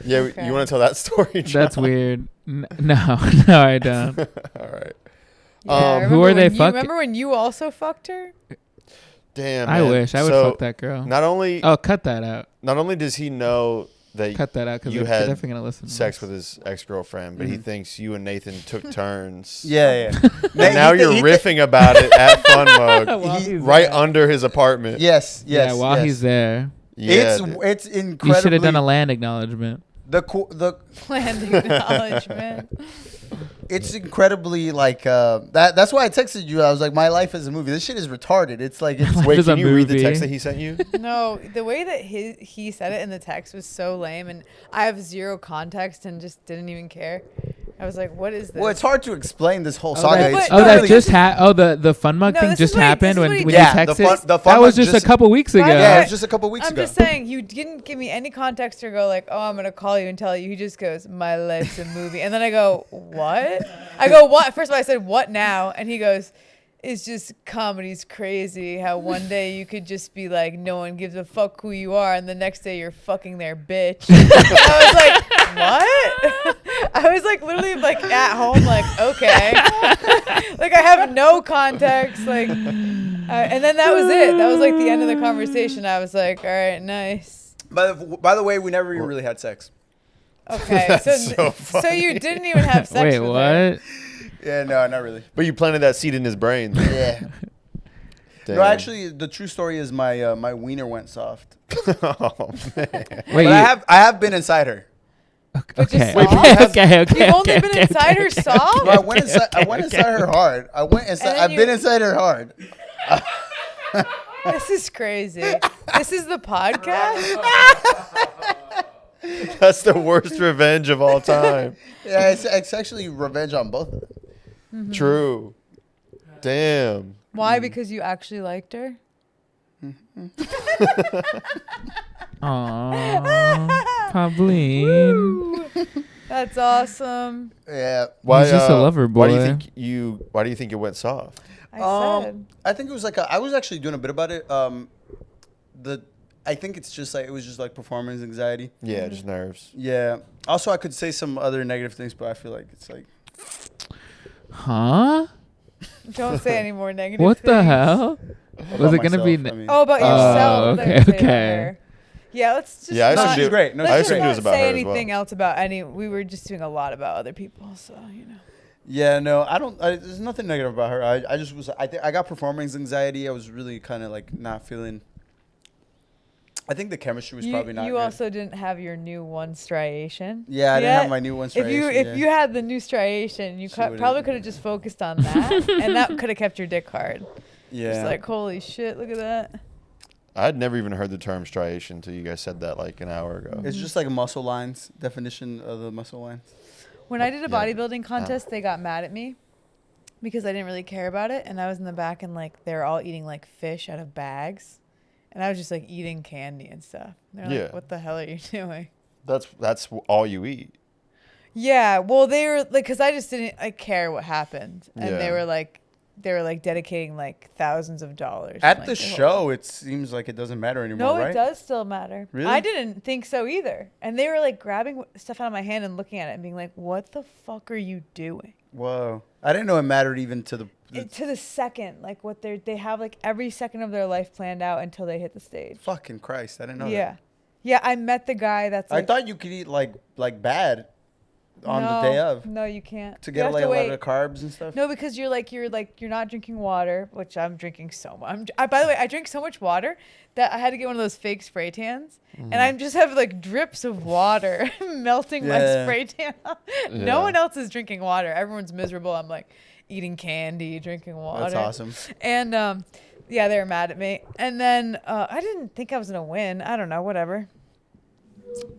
Yeah, Okay. you want to tell that story, John? That's weird. No, no, I don't. All right. Yeah, Um, Who are they fucking? fucking? Remember when you also fucked her? Damn. I man. wish I would So, fuck that girl. Not only Oh, cut that out. does he know that Cut that out because you they're had definitely gonna listen. to sex this. with his ex-girlfriend, but he Mhm. thinks you and Nathan took turns. Yeah. And now you're riffing about it at Fun Mug, While he's right there. under his apartment. Yes. Yeah, while he's there, Yeah, it's you incredibly. should have done a land acknowledgement. the Planned acknowledgement. It's incredibly like that's why I texted you. I was like, my life is a movie. This shit is retarded. It's like it's Life Wait, is can a you read the movie. text that he sent you? No, the way that he said it in the text was so lame, and I have zero context and just didn't even care. I was like, "What is this?" well, it's hard to explain this whole Oh, saga. that, It's but- that really- just the fun mug No, thing this just is what- happened this when is what when he- you Yeah, the texted. fun That was mug just just- a couple weeks ago. By the Yeah, way, it's just a couple weeks I'm ago. just saying, you didn't give me any context or go like, "Oh, I'm gonna call you and tell you." He just goes, "My life's a movie," and then I go, "What?" I go, "What?" First of all, I said, "What now?" And he goes, "It's just comedy's crazy. How one day you could just be like, no one gives a fuck who you are, and the next day you're fucking their bitch." And I was like, "What?" I was like literally like at home, like, okay, like I have no context, like, and then that was it. That was like the end of the conversation. I was like, all right, nice. By the way, we never even really had sex. Okay, so so you didn't even have sex Wait, with her. what? Yeah, no, not really. But you planted that seed in his brain. Yeah. Damn. No, actually, the true story is my my wiener went soft. Oh, man. Wait, But you, I have been inside her. But just okay, soft? okay. You've only been inside her soft? No, I went inside her hard. And then I've been inside her hard. This is crazy. This is the podcast? That's the worst revenge of all time. Yeah, it's actually revenge on both of them. Mm-hmm. True. Damn. Why? Because you actually liked her? Aww, Pauline. That's awesome. Yeah. Why? He's just a lover boy. Why do you think it went soft? I said. I think it was like I was actually doing a bit about it. I think it's just like it was just like performance anxiety. Yeah, just nerves. Yeah. Also, I could say some other negative things, but I feel like it's like. Huh? Don't say any more negative What things. the hell? Was it gonna be? Oh, about yourself. okay, Say about okay. her. Yeah, let's just. Yeah, I not, assumed she's great. No, I let's just assumed it was not about say her as anything well. else about any. We were just doing a lot about other people, so you know. Yeah, no, I don't. There's nothing negative about her. I just was. I got performance anxiety. I was really kind of like not feeling. I think the chemistry was probably not. You good. also didn't have your new one striation. Yeah, I didn't yet. have my new one striation. If you had the new striation, you probably could have just focused on that, and that could have kept your dick hard. Yeah. Just like holy shit, look at that. I had never even heard the term striation until you guys said that like an hour ago. It's just like a muscle lines definition of the muscle lines. When I did a Yeah. bodybuilding contest, they got mad at me because I didn't really care about it, and I was in the back and like they were all eating like fish out of bags, and I was just like eating candy and stuff. They're Yeah. like, "What the hell are you doing?" That's all you eat. Yeah, well, they were like, because I just didn't care what happened, and Yeah. they were like dedicating like thousands of dollars. At like, the show, it seems like it doesn't matter anymore, No, right? it does still matter. Really? I didn't think so either. And they were like grabbing stuff out of my hand and looking at it and being like, "What the fuck are you doing?" Whoa. I didn't know it mattered even to the To the second, like what they have like every second of their life planned out until they hit the stage. fucking Christ. I didn't know Yeah, that. yeah. I met the guy that's. I Like, thought you could eat like bad on the day of No, you can't. to You get have like a lot wait. of carbs and stuff. No, because you're not drinking water, which I'm drinking so much. By the way, I drink so much water that I had to get one of those fake spray tans, and I just have like drips of water melting my Yeah. spray tan off. Yeah. No one else is drinking water. Everyone's miserable. I'm like eating candy, drinking water. That's awesome. And yeah, they were mad at me. And then I didn't think I was gonna win. I don't know, whatever.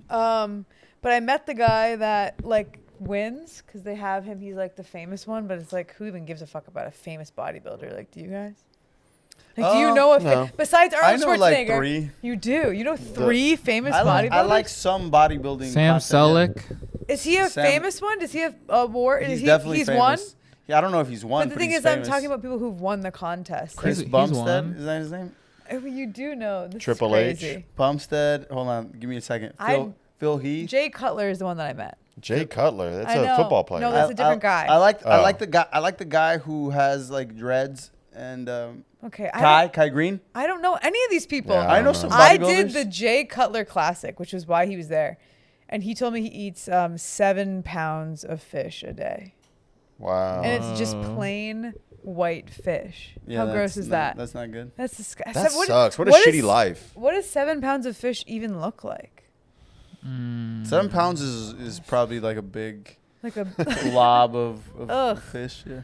But I met the guy that like wins because they have him. He's like the famous one, but it's like who even gives a fuck about a famous bodybuilder? Like, do you guys? Like, do you know no. besides Arnold I know Schwarzenegger? like 3. You do. You know 3 famous I bodybuilders? like some bodybuilding. Sam content, Sulek. Is he a Sam- famous one? Does he have a award? Yeah. He's He's definitely famous. won. Yeah, I don't know if he's won. But the thing he's is, I'm famous. talking about people who've won the contest. Chris He's Bumstead. won. Is that his name? Oh, you do know. This Triple is H. crazy. Bumstead. Hold on. Give me a second. I- Phil He. Jay Cutler is the one that I met. Jay Cutler, that's I a know. football player. No, that's a different guy. I like Oh. the guy. I like the guy who has like dreads and Okay, Kai Green. I don't know any of these people. Yeah, I know some I bodybuilders. did the Jay Cutler Classic, which was why he was there. And he told me he eats 7 pounds of fish a day. Wow. And it's just plain white fish. Yeah, How that's gross is not- that? That's not good. That's disgusting. That sucks. What a shitty life. What does 7 pounds of fish even look like? 7 pounds is probably like a big Like a glob of Ugh. fish. Yeah.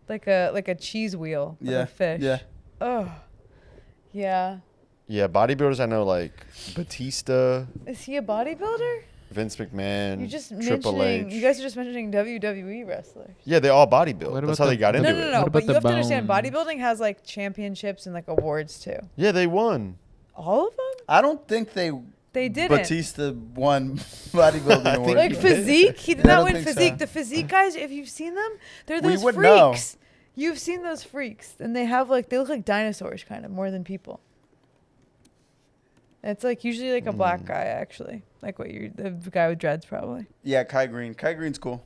like a cheese wheel of Yeah. a fish. Yeah. Oh. Yeah. Yeah, bodybuilders I know like Batista, Is he a bodybuilder? Vince McMahon, You're just Triple mentioning. H. You guys are just mentioning WWE wrestlers. Yeah, they all bodybuild. What That's about how they the- got into No, it. no. What But about you have the to understand, bone? bodybuilding has like championships and like awards too. Yeah, they won. All of them? I don't think they didn't. Batista won bodybuilding I award. think Like he physique, he did I not don't win think so. physique. The physique guys, if you've seen them, they're We those would know. freaks. You've seen those freaks, and they have like they look like dinosaurs, kind of more than people. It's like usually like a black guy, actually, like what you the guy with dreads probably. Yeah, Kai Green. Kai Green's cool.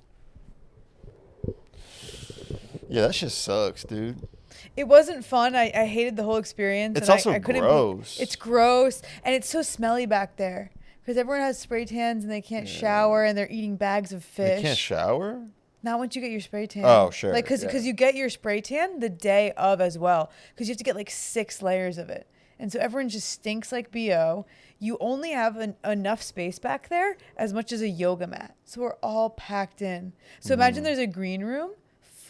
Yeah, that shit sucks, dude. It wasn't fun. I hated the whole experience. It's and also I couldn't gross. It's gross, and it's so smelly back there because everyone has spray tans and they can't shower, and they're eating bags of fish. They can't shower? Not once you get your spray tan. Oh, sure, Like, because yeah. you get your spray tan the day of as well. Because you have to get like 6 layers of it. And so everyone just stinks like BO. You only have enough space back there as much as a yoga mat. So we're all packed in. So imagine there's a green room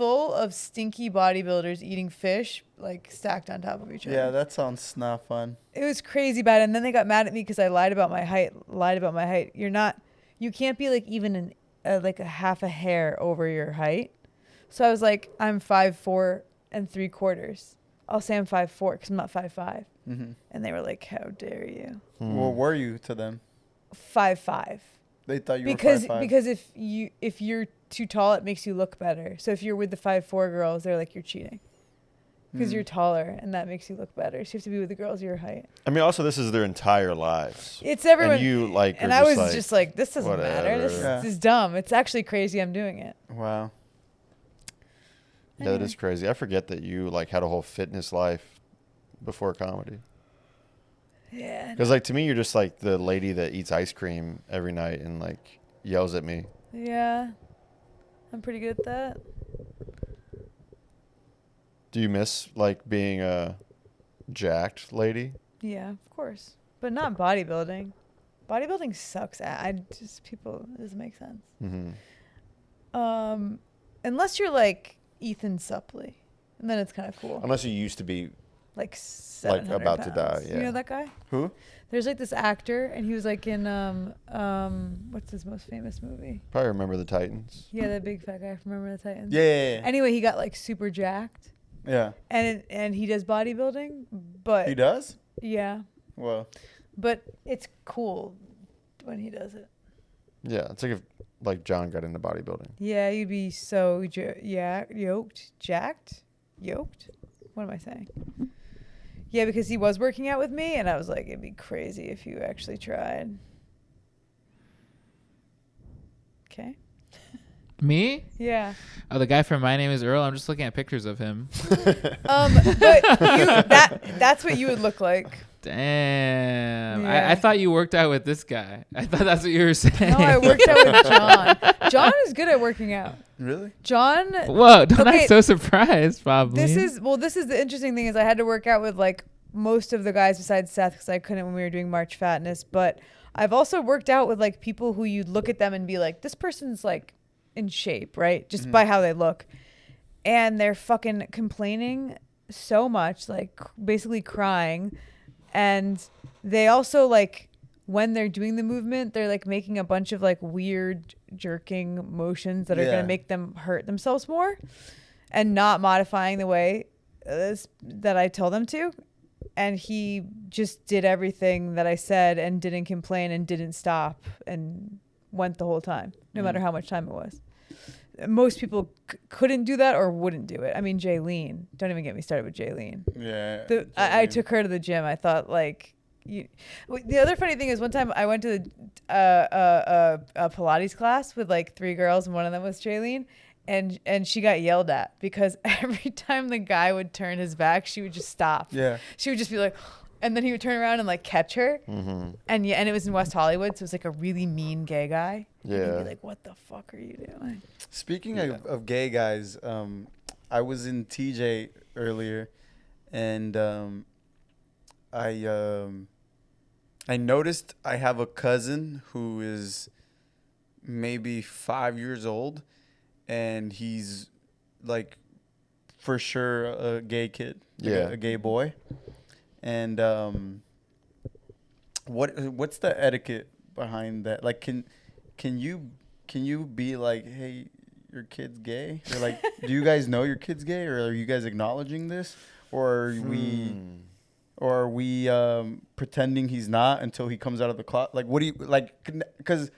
full of stinky bodybuilders eating fish, like stacked on top of each other. Yeah, that sounds not fun. It was crazy bad. And then they got mad at me because I lied about my height. You can't be like even like a half a hair over your height. So I was like, I'm 5'4" and 3/4. I'll say I'm 5'4" because I'm not 5'5". Mm-hmm. And they were like, how dare you? What were you to them? 5'5". They thought you were 5'5". Because if you're too tall, it makes you look better. So if you're with the 5'4" girls, they're like, you're cheating. Because you're taller, and that makes you look better. So you have to be with the girls your height. I mean, also, this is their entire lives. It's everyone. And you, like, and I was just like, this doesn't whatever. matter. This is dumb. It's actually crazy I'm doing it. Wow. Yeah, that is crazy. I forget that you, like, had a whole fitness life before comedy. Yeah. Because, like, to me, you're just, like, the lady that eats ice cream every night and, like, yells at me. Yeah. I'm pretty good at that. Do you miss, like, being a jacked lady? Yeah, of course. But not bodybuilding. Bodybuilding sucks. It doesn't make sense. Mm-hmm. Unless you're like Ethan Suplee, and then it's kind of cool. Unless you used to be Like 700 about pounds. to die, yeah. You know that guy? Who? There's like this actor, and he was like in what's his most famous movie? Probably Remember the Titans. Yeah, that big fat guy from Remember the Titans. Yeah. Anyway, he got like super jacked. Yeah. And he does bodybuilding, but He does? yeah, Well. but it's cool when he does it. Yeah, it's like if like John got into bodybuilding. Yeah, you'd be so jacked. What am I saying? Yeah, because he was working out with me, and I was like, it'd be crazy if you actually tried. Okay. Me? Yeah. Oh, the guy from My Name Is Earl. I'm just looking at pictures of him. But that's what you would look like. Damn. Yeah. I thought you worked out with this guy. I thought that's what you were saying. No, I worked out with John. John is good at working out. Really? John. Whoa, don't Okay, act so surprised, probably. This is the interesting thing is I had to work out with like most of the guys besides Seth because I couldn't when we were doing March Fatness. But I've also worked out with like people who you'd look at them and be like, this person's like in shape, right? Just by how they look. And they're fucking complaining so much, like basically crying. And they also like when they're doing the movement, they're like making a bunch of like weird jerking motions that are going to make them hurt themselves more and not modifying the way that I tell them to. And he just did everything that I said and didn't complain and didn't stop and went the whole time, no matter how much time it was. Most people couldn't do that or wouldn't do it. I mean, Jaylene. Don't even get me started with Jaylene. Yeah. I took her to the gym. I thought like, the other funny thing is one time I went to a Pilates class with like 3 girls and one of them was Jaylene. And she got yelled at because every time the guy would turn his back, she would just stop. Yeah. She would just be like, and then he would turn around and like catch her. Mm-hmm. And it was in West Hollywood, so it was like a really mean gay guy. Yeah. And he'd be like, what the fuck are you doing? Speaking of gay guys, I was in TJ earlier, and I noticed I have a cousin who is maybe 5 years old, and he's like for sure a gay kid, like a gay boy. And what's the etiquette behind that? Like, can you be like, hey, your kid's gay? Or like, do you guys know your kid's gay, or are you guys acknowledging this, or are we pretending he's not until he comes out of the closet? Like, what do you like? Because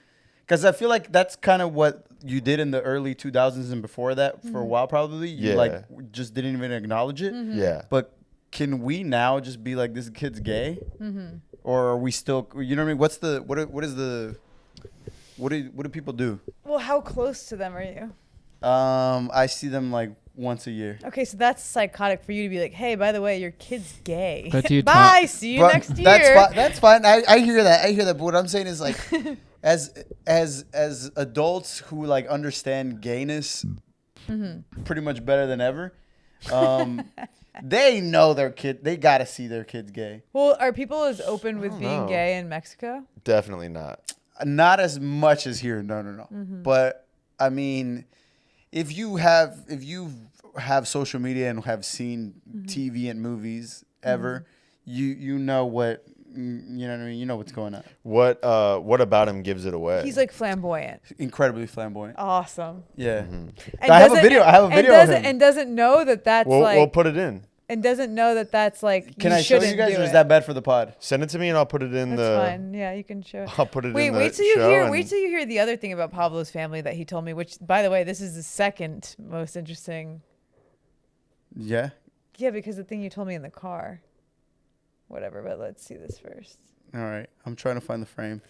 I feel like that's kind of what you did in the early 2000s and before that for a while, probably. You like just didn't even acknowledge it. Mm-hmm. Yeah. But can we now just be like, this kid's gay? Mm-hmm. Or are we still, you know what I mean? What do people do? Well, how close to them are you? I see them like once a year. Okay, so that's psychotic for you to be like, hey, by the way, your kid's gay. Bye, see you next year. That's fine. I hear that. But what I'm saying is like, as adults who like understand gayness pretty much better than ever, they know their kid. They gotta see their kids gay. Well, are people as open with being gay in Mexico? Definitely not. Not as much as here. No. Mm-hmm. But I mean, if you have social media and have seen TV and movies ever, you know what. You know what I mean? You know what's going on. What about him gives it away? He's like flamboyant. Incredibly flamboyant. Awesome. Yeah. And I have a video of him. And doesn't know that that's like. We'll put it in. And doesn't know that that's like. Can I show you guys, or is that bad for the pod? Send it to me and I'll put it in That's fine. Yeah, you can show it. I'll put it in the wait till you hear the other thing about Pablo's family that he told me, which, by the way, this is the second most interesting. Yeah? Yeah, because the thing you told me in the car. Whatever, but let's see this first. All right. I'm trying to find the frame.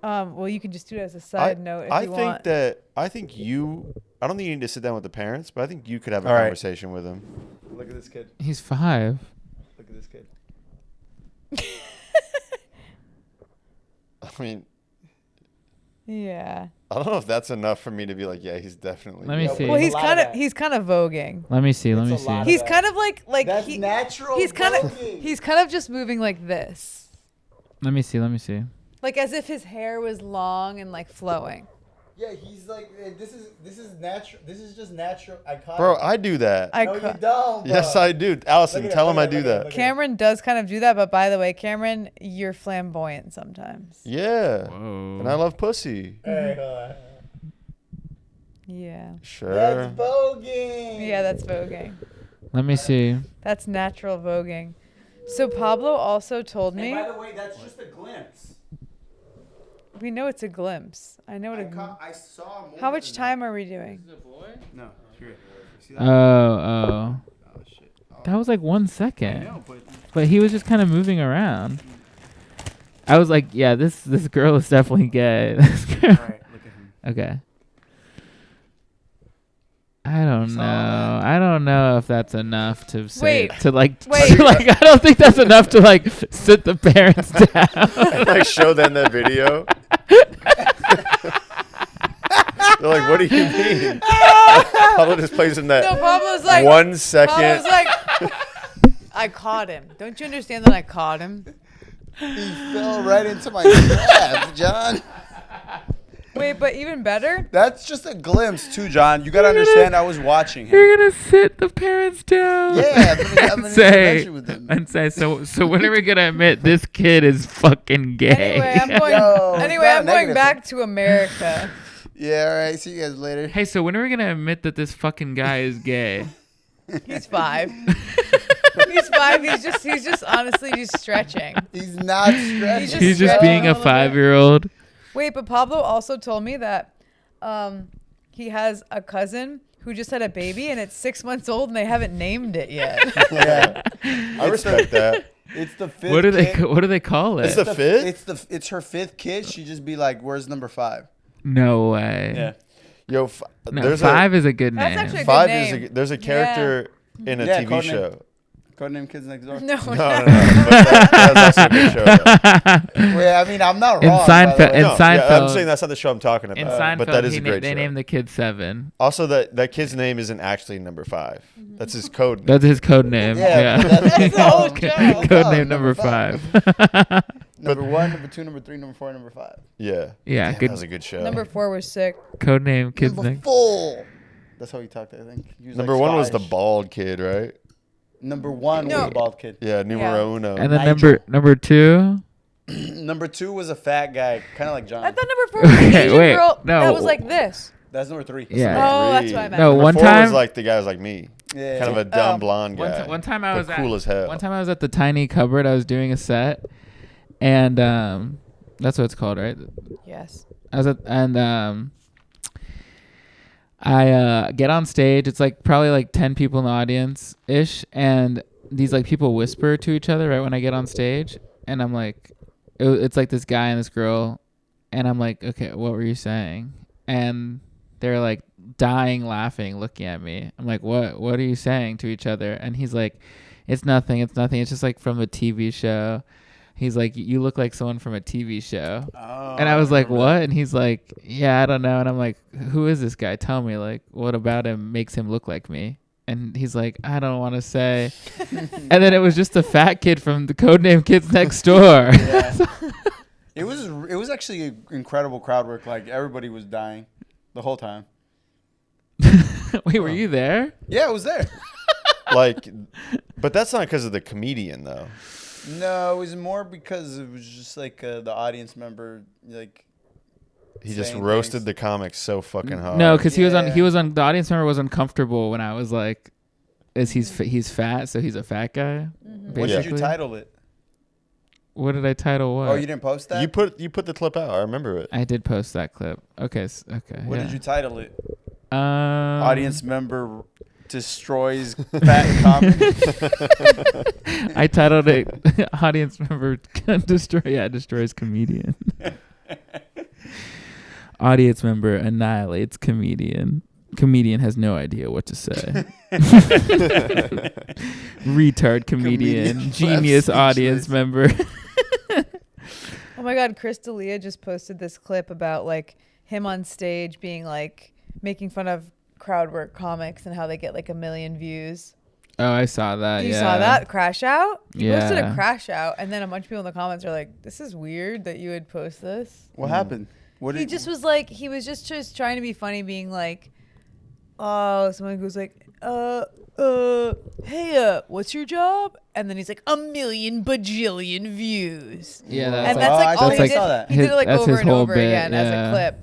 Well, you can just do it as a side note if you want. I don't think you need to sit down with the parents, but I think you could have a conversation with them. Look at this kid. He's 5. Look at this kid. I mean, yeah. I don't know if that's enough for me to be like, yeah, he's definitely. Let me see. Well, he's kind of voguing. Let me see. He's kind of like that's natural. He's kind of just moving like this. Let me see. Like as if his hair was long and like flowing. Yeah, he's like, this is natural. This is just natural. Bro, I do that. No, you don't. Bro. Yes, I do. Allison, tell him I do that. Cameron does kind of do that, but by the way, Cameron, you're flamboyant sometimes. Yeah. Whoa. And I love pussy. Hey, hold on. Yeah. Sure. That's voguing. Yeah, that's voguing. Let me see. That's natural voguing. So Pablo also told me. And by the way, that's just a glimpse. We know it's a glimpse. I know what I saw more. How much time are we doing? No, here. See that? Oh. Shit. That was like 1 second. I know, But he was just kind of moving around. I was like, yeah, this girl is definitely gay. This girl. All right, look at him. Okay. I don't know if that's enough to say Wait. to like I don't think that's enough to like sit the parents down. Like show them that video. They're like, what do you mean? Pablo just plays in that. No, Pablo's like 1 second. Pablo's like, I caught him. Don't you understand that I caught him? He fell right into my trap, John. Wait, but even better? That's just a glimpse too, John. You gotta understand. I was watching him. You're gonna sit the parents down. Yeah, I'm and say so. When are we gonna admit this kid is fucking gay? Anyway, I'm going back to America. Yeah, all right. See you guys later. Hey, so when are we gonna admit that this fucking guy is gay? He's 5. He's 5. He's just honestly just stretching. He's not stretching. He's just being a 5-year-old. Wait, but Pablo also told me that he has a cousin who just had a baby and it's 6 months old and they haven't named it yet. Yeah, I respect that. It's the 5th. What do they call it? It's the 5th. It's her 5th kid. She just be like, "Where's number 5?" No way. Yeah. Yo, no, 5 is a good name. That's actually a 5 good name. there's a character in a TV show. Codename Kids Next Door. No. But that's also a good show. Though. Wait, I mean, I'm not in wrong. Seinfeld, I'm saying that's not the show I'm talking about. In Seinfeld, but that is a great they show. named the kid 7. Also, that kid's name isn't actually number 5. That's his code name. That's his code name. Yeah. That's the whole show. Code name number 5. Number 1, number 2, number 3, number 4, number 5. Yeah. Yeah. Damn, Good. that was a good show. Number 4 was sick. Code name kids Number next. 4. That's how he talked, I think. He was Number like 1 was the Scottish. bald kid, right? Number 1 was the bald kid. Yeah, numero uno. And then Nigel. number 2. Number 2 was a fat guy, kind of like John. I thought number 4 was an Asian wait, girl no. that was like this. That's number 3. Yeah. Oh, that's what I meant. No, Number one 4 time was like the guy was like me. Yeah. Kind of a dumb blonde guy. One time I was cool as hell. One time I was at the Tiny Cupboard. I was doing a set, and that's what it's called, right? Yes. I get on stage. It's like probably like 10 people in the audience ish, and these like people whisper to each other right when I get on stage, and I'm like, it's like this guy and this girl, and I'm like, okay, what were you saying? And they're like dying laughing, looking at me. I'm like, what are you saying to each other? And he's like, it's nothing. It's just like from a TV show. He's like, you look like someone from a TV show. Oh, and I was like, what? And he's like, yeah, I don't know. And I'm like, who is this guy? Tell me, like, what about him makes him look like me? And he's like, I don't want to say. And then it was just a fat kid from the Codename Kids Next Door. Yeah. It was actually incredible crowd work. Like everybody was dying the whole time. Wait, were you there? Yeah, I was there. Like, but that's not because of the comedian though. No, it was more because it was just like the audience member, like he just saying roasted things. the comics so fucking hard. No, because he was Yeah. on. The audience member was uncomfortable when I was like, he's fat, so he's a fat guy. What did you title it? What did I title? What? Oh, you didn't post that? You put the clip out. I remember it. I did post that clip. Okay. Okay. What did you title it? Audience. Audience member destroys fat comic. I titled it audience member destroys comedian. Audience member annihilates comedian. Comedian has no idea what to say. Retard comedian genius audience member. Oh my God, Chris D'Elia just posted this clip about like him on stage being like making fun of crowd work comics and how they get like 1 million views. Oh, I saw that. You saw that crash out? He posted a Yeah. crash out, and then a bunch of people in the comments are like, "This is weird that you would post this." What happened? What He just was like, he was just trying to be funny, being like, "Oh, someone who's like, hey, what's your job?" And then he's like, 1 million bajillion views. Yeah, And that's that's like all he I did. saw that. He did it like That's over his and whole over bit, again as yeah. a clip.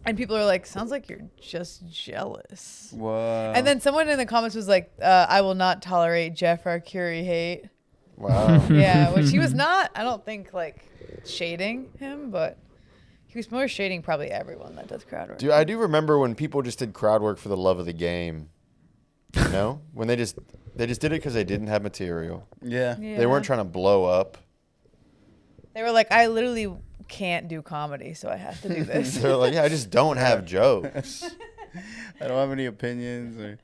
And people are like, sounds like you're just jealous. Whoa. And then someone in the comments was like, I will not tolerate Jeff Arcuri hate. Wow. Yeah, which he was not, I don't think, like, shading him, but he was more shading probably everyone that does crowd work. Dude, I do remember when people just did crowd work for the love of the game. You know? When they just did it because they didn't have material. yeah. They weren't trying to blow up. They were like, I literally can't do comedy, so I have to do this. They're like, yeah, I just don't have jokes. I don't have any opinions. Or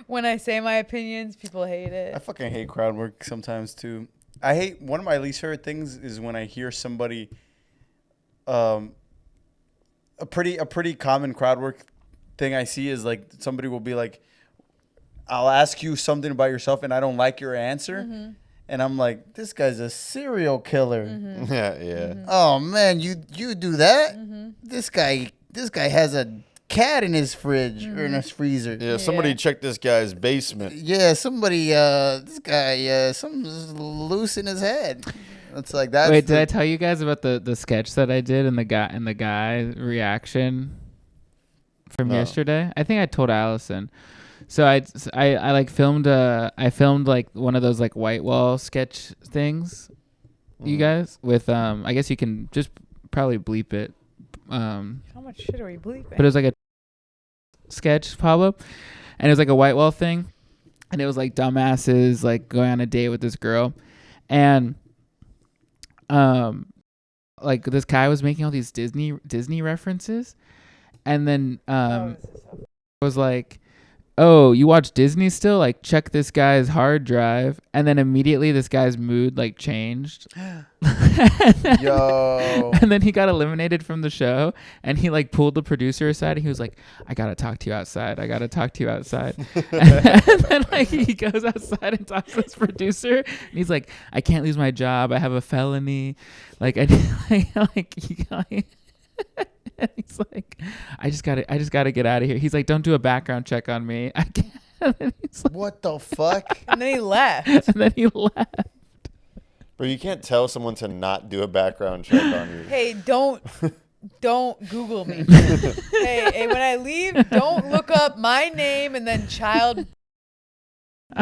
When I say my opinions, people hate I it. fucking hate crowd work sometimes too. I hate one of my least favorite things is when I hear somebody, a pretty common crowd work thing I see is like somebody will be like, I'll ask you something about yourself and I don't like your answer. And I'm like, this guy's a serial killer. Yeah. Oh man, you do that? This guy has a cat in his fridge or in his freezer. Yeah, somebody check this guy's basement. Yeah, somebody, this guy, something's loose in his head. It's like that. Wait, did I tell you guys about the sketch that I did and the guy reaction from yesterday? I think I told Allison. So I like filmed like one of those like white wall sketch things, you guys, with I guess you can just probably bleep it. How much shit are we bleeping? But it was like a sketch, Pablo, and it was like a white wall thing, and it was like dumbasses like going on a date with this girl, and like this guy was making all these Disney references, and then was like, oh, you watch Disney still? Like, check this guy's hard drive. And then immediately this guy's mood like changed. Yo. And then he got eliminated from the show, and he like pulled the producer aside, and he was like, I gotta talk to you outside. And then like he goes outside and talks to this producer, and he's like, I can't lose my job. I have a felony. Like I and he's like, I just gotta get out of here. He's like, don't do a background check on me. I can't. And then he's like, What the fuck? And then he left. and then he left. But you can't tell someone to not do a background check on you. Hey, don't Google me. hey, when I leave, don't look up my name and then child.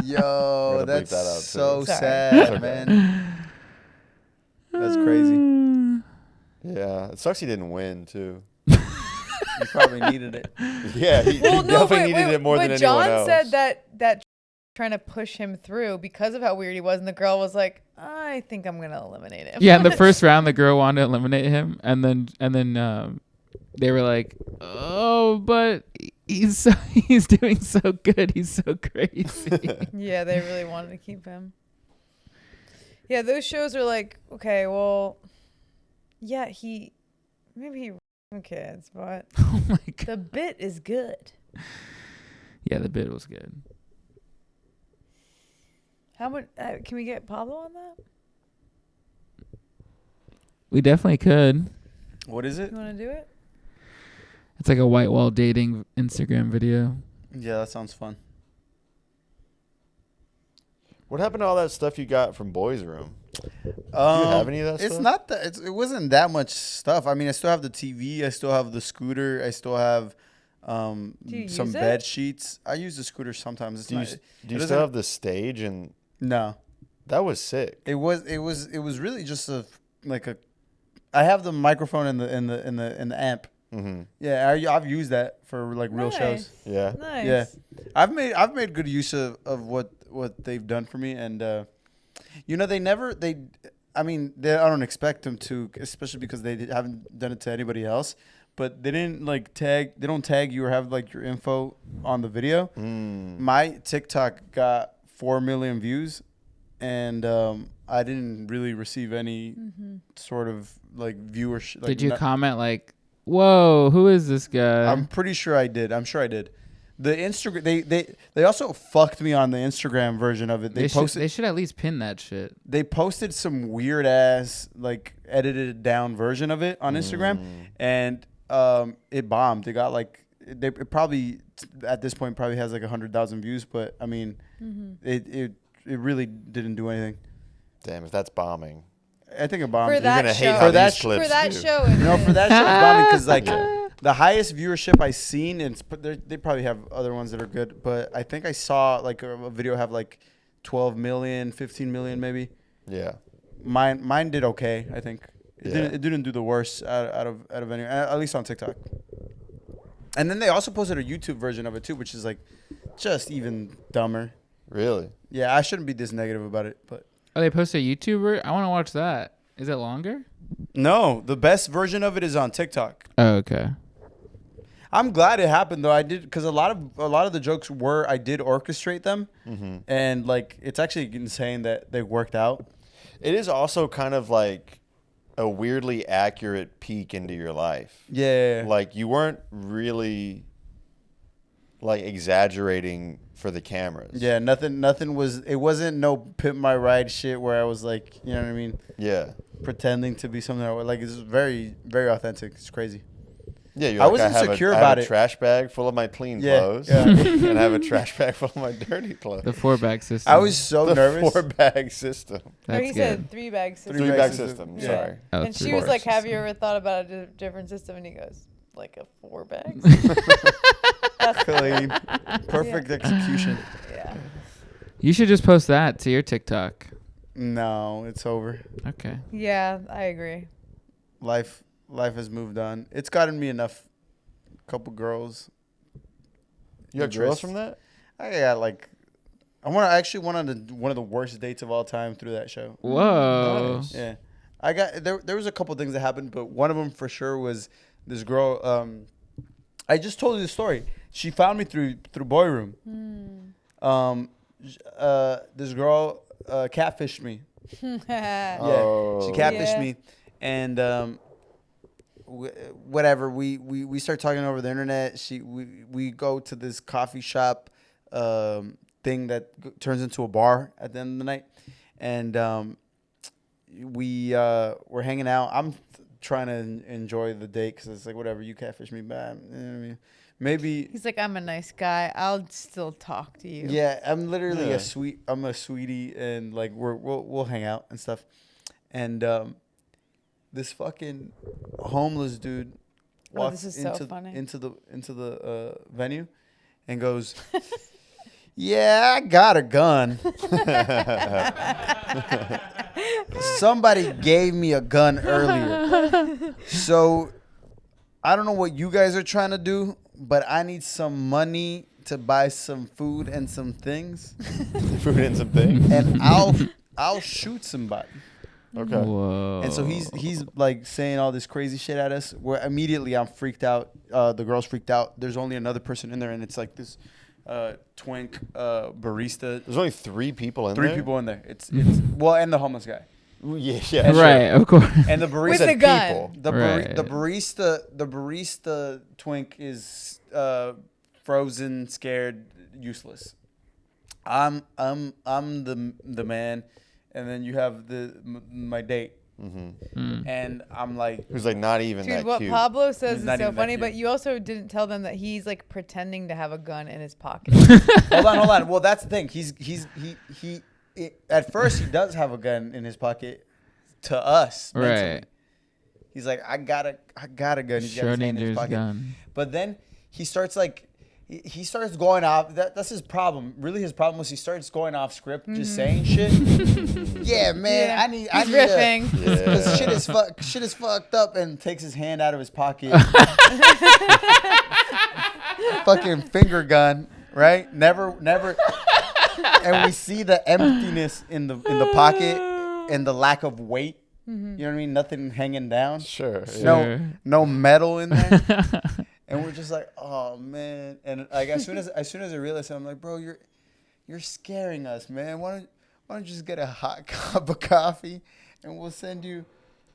Yo, Gotta bleep that's that out, too. so Sorry. sad, man. That's crazy. Yeah, it sucks he didn't win too. You probably needed it. Yeah, he definitely needed it more than anyone else. John said that trying to push him through because of how weird he was, and the girl was like, I think I'm gonna eliminate him. Yeah, in the first round, the girl wanted to eliminate him, and then they were like, "Oh, but he's doing so good. He's so crazy." Yeah, they really wanted to keep him. Yeah, those shows are like, okay, well, yeah, maybe he kids, but Oh my god. the bit is good. Yeah, the bit was good. How much can we get Pablo on that? We definitely could. What is it? You want to do it? It's like a white wall dating Instagram video. Yeah, that sounds fun. What happened to all that stuff you got from Boys Room? Do you have any of that stuff? It's not that. It wasn't that much stuff. I mean, I still have the TV. I still have the scooter. I still have some bed sheets. I use the scooter sometimes. Do you still have the stage? And no, that was sick. It was really just I have the microphone and the amp. Mm-hmm. Yeah, I've used that for like real shows. Yeah, nice. Yeah, I've made good use of what they've done for me, and I don't expect them to, especially because they haven't done it to anybody else. But they didn't they don't tag you or have like your info on the video. My TikTok got 4 million views, and I didn't really receive any sort of like viewership. Did you comment like, "Whoa, who is this guy"? I'm pretty sure I did. I'm sure I did. The Instagram they also fucked me on the Instagram version of it. They should at least pin that shit. They posted some weird ass like edited down version of it on Instagram, and it bombed. It got it probably at this point probably has like 100,000 views, but I mean, it really didn't do anything. Damn, if that's bombing, I think it bombed. You're gonna hate for that show. No, for that show, it's bombing because like the highest viewership I seen, and they probably have other ones that are good, but I think I saw like a video have like 12 million, 15 million maybe. Yeah, mine did okay. I think it didn't do the worst out of any, at least on TikTok. And then they also posted a YouTube version of it too, which is like just even dumber. Really? Yeah, I shouldn't be this negative about it, but. Oh, they posted a YouTuber? I want to watch that. Is it longer? No, the best version of it is on TikTok. Oh, okay. I'm glad it happened though. I did, because a lot of the jokes I did orchestrate them, and like it's actually insane that they worked out. It is also kind of like a weirdly accurate peek into your life. Yeah. Like you weren't really like exaggerating for the cameras. Yeah, nothing it wasn't no Pimp My Ride shit where I was like, you know what I mean? Yeah. Pretending to be something like it's very, very authentic. It's crazy. Yeah, you're I like, was insecure I about have it. a trash bag full of my clean clothes, Yeah. and I have a trash bag full of my dirty clothes. The 4-bag system. I was so nervous. 4-bag system. That's he good. said 3-bag system. 3-bag system. Yeah. Sorry. Oh, And she 3 was bags. like, "Have you ever thought about a different system?" And he goes, "Like a 4-bag." That's Clean. Perfect execution. Yeah. You should just post that to your TikTok. No, it's over. Okay. Yeah, I agree. Life has moved on. It's gotten me enough. Couple girls. You got girls from that? I got I actually went on one of the worst dates of all time through that show. Whoa. Nice. Yeah, I got there was a couple things that happened, but one of them for sure was this girl. I just told you the story. She found me through Boy Room. This girl catfished me. Yeah, she catfished me, and whatever. We start talking over the internet. We go to this coffee shop thing that turns into a bar at the end of the night, and we're hanging out. I'm trying to enjoy the date because it's like whatever, you catfish me bad. You know what I mean? Maybe He's like, "I'm a nice guy. I'll still talk to you." yeah, I'm literally I'm a sweetie, and like we'll hang out and stuff, and this fucking homeless dude walks into the venue and goes, "Yeah, I got a gun. Somebody gave me a gun earlier. So I don't know what you guys are trying to do, but I need some money to buy some food and some things. Food and some things. And I'll shoot somebody." Okay. Whoa. And so he's like saying all this crazy shit at us. Where immediately I'm freaked out. The girl's freaked out. There's only another person in there, and it's like this twink barista. There's only 3 people in there? 3 people in there. It's well, and the homeless guy. Yeah, Right, of course. And the barista With a gun. people. The Right. the barista twink is frozen, scared, useless. I'm the man, and then you have my date. And I'm like, who's like not even dude, that what cute. Pablo says is Not so even that funny, cute. but you also didn't tell them that he's like pretending to have a gun in his pocket. hold on. Well, that's the thing. He at first he does have a gun in his pocket to us. Mentally. Right. He's like, I got a gun. He's got his hand in his Schrodinger's pocket. gun. But then he starts like, he starts going off. That's his problem. Really, his problem was he starts going off script, just saying shit. Yeah, man. Yeah. I need riffing. Because shit is fucked up, and takes his hand out of his pocket. Fucking finger gun, right? Never. And we see the emptiness in the pocket and the lack of weight. You know what I mean? Nothing hanging down. Sure. No metal in there. And we're just like, oh man. And like as soon as I realized it, I'm like, bro, you're scaring us, man. Why don't you just get a hot cup of coffee and we'll send you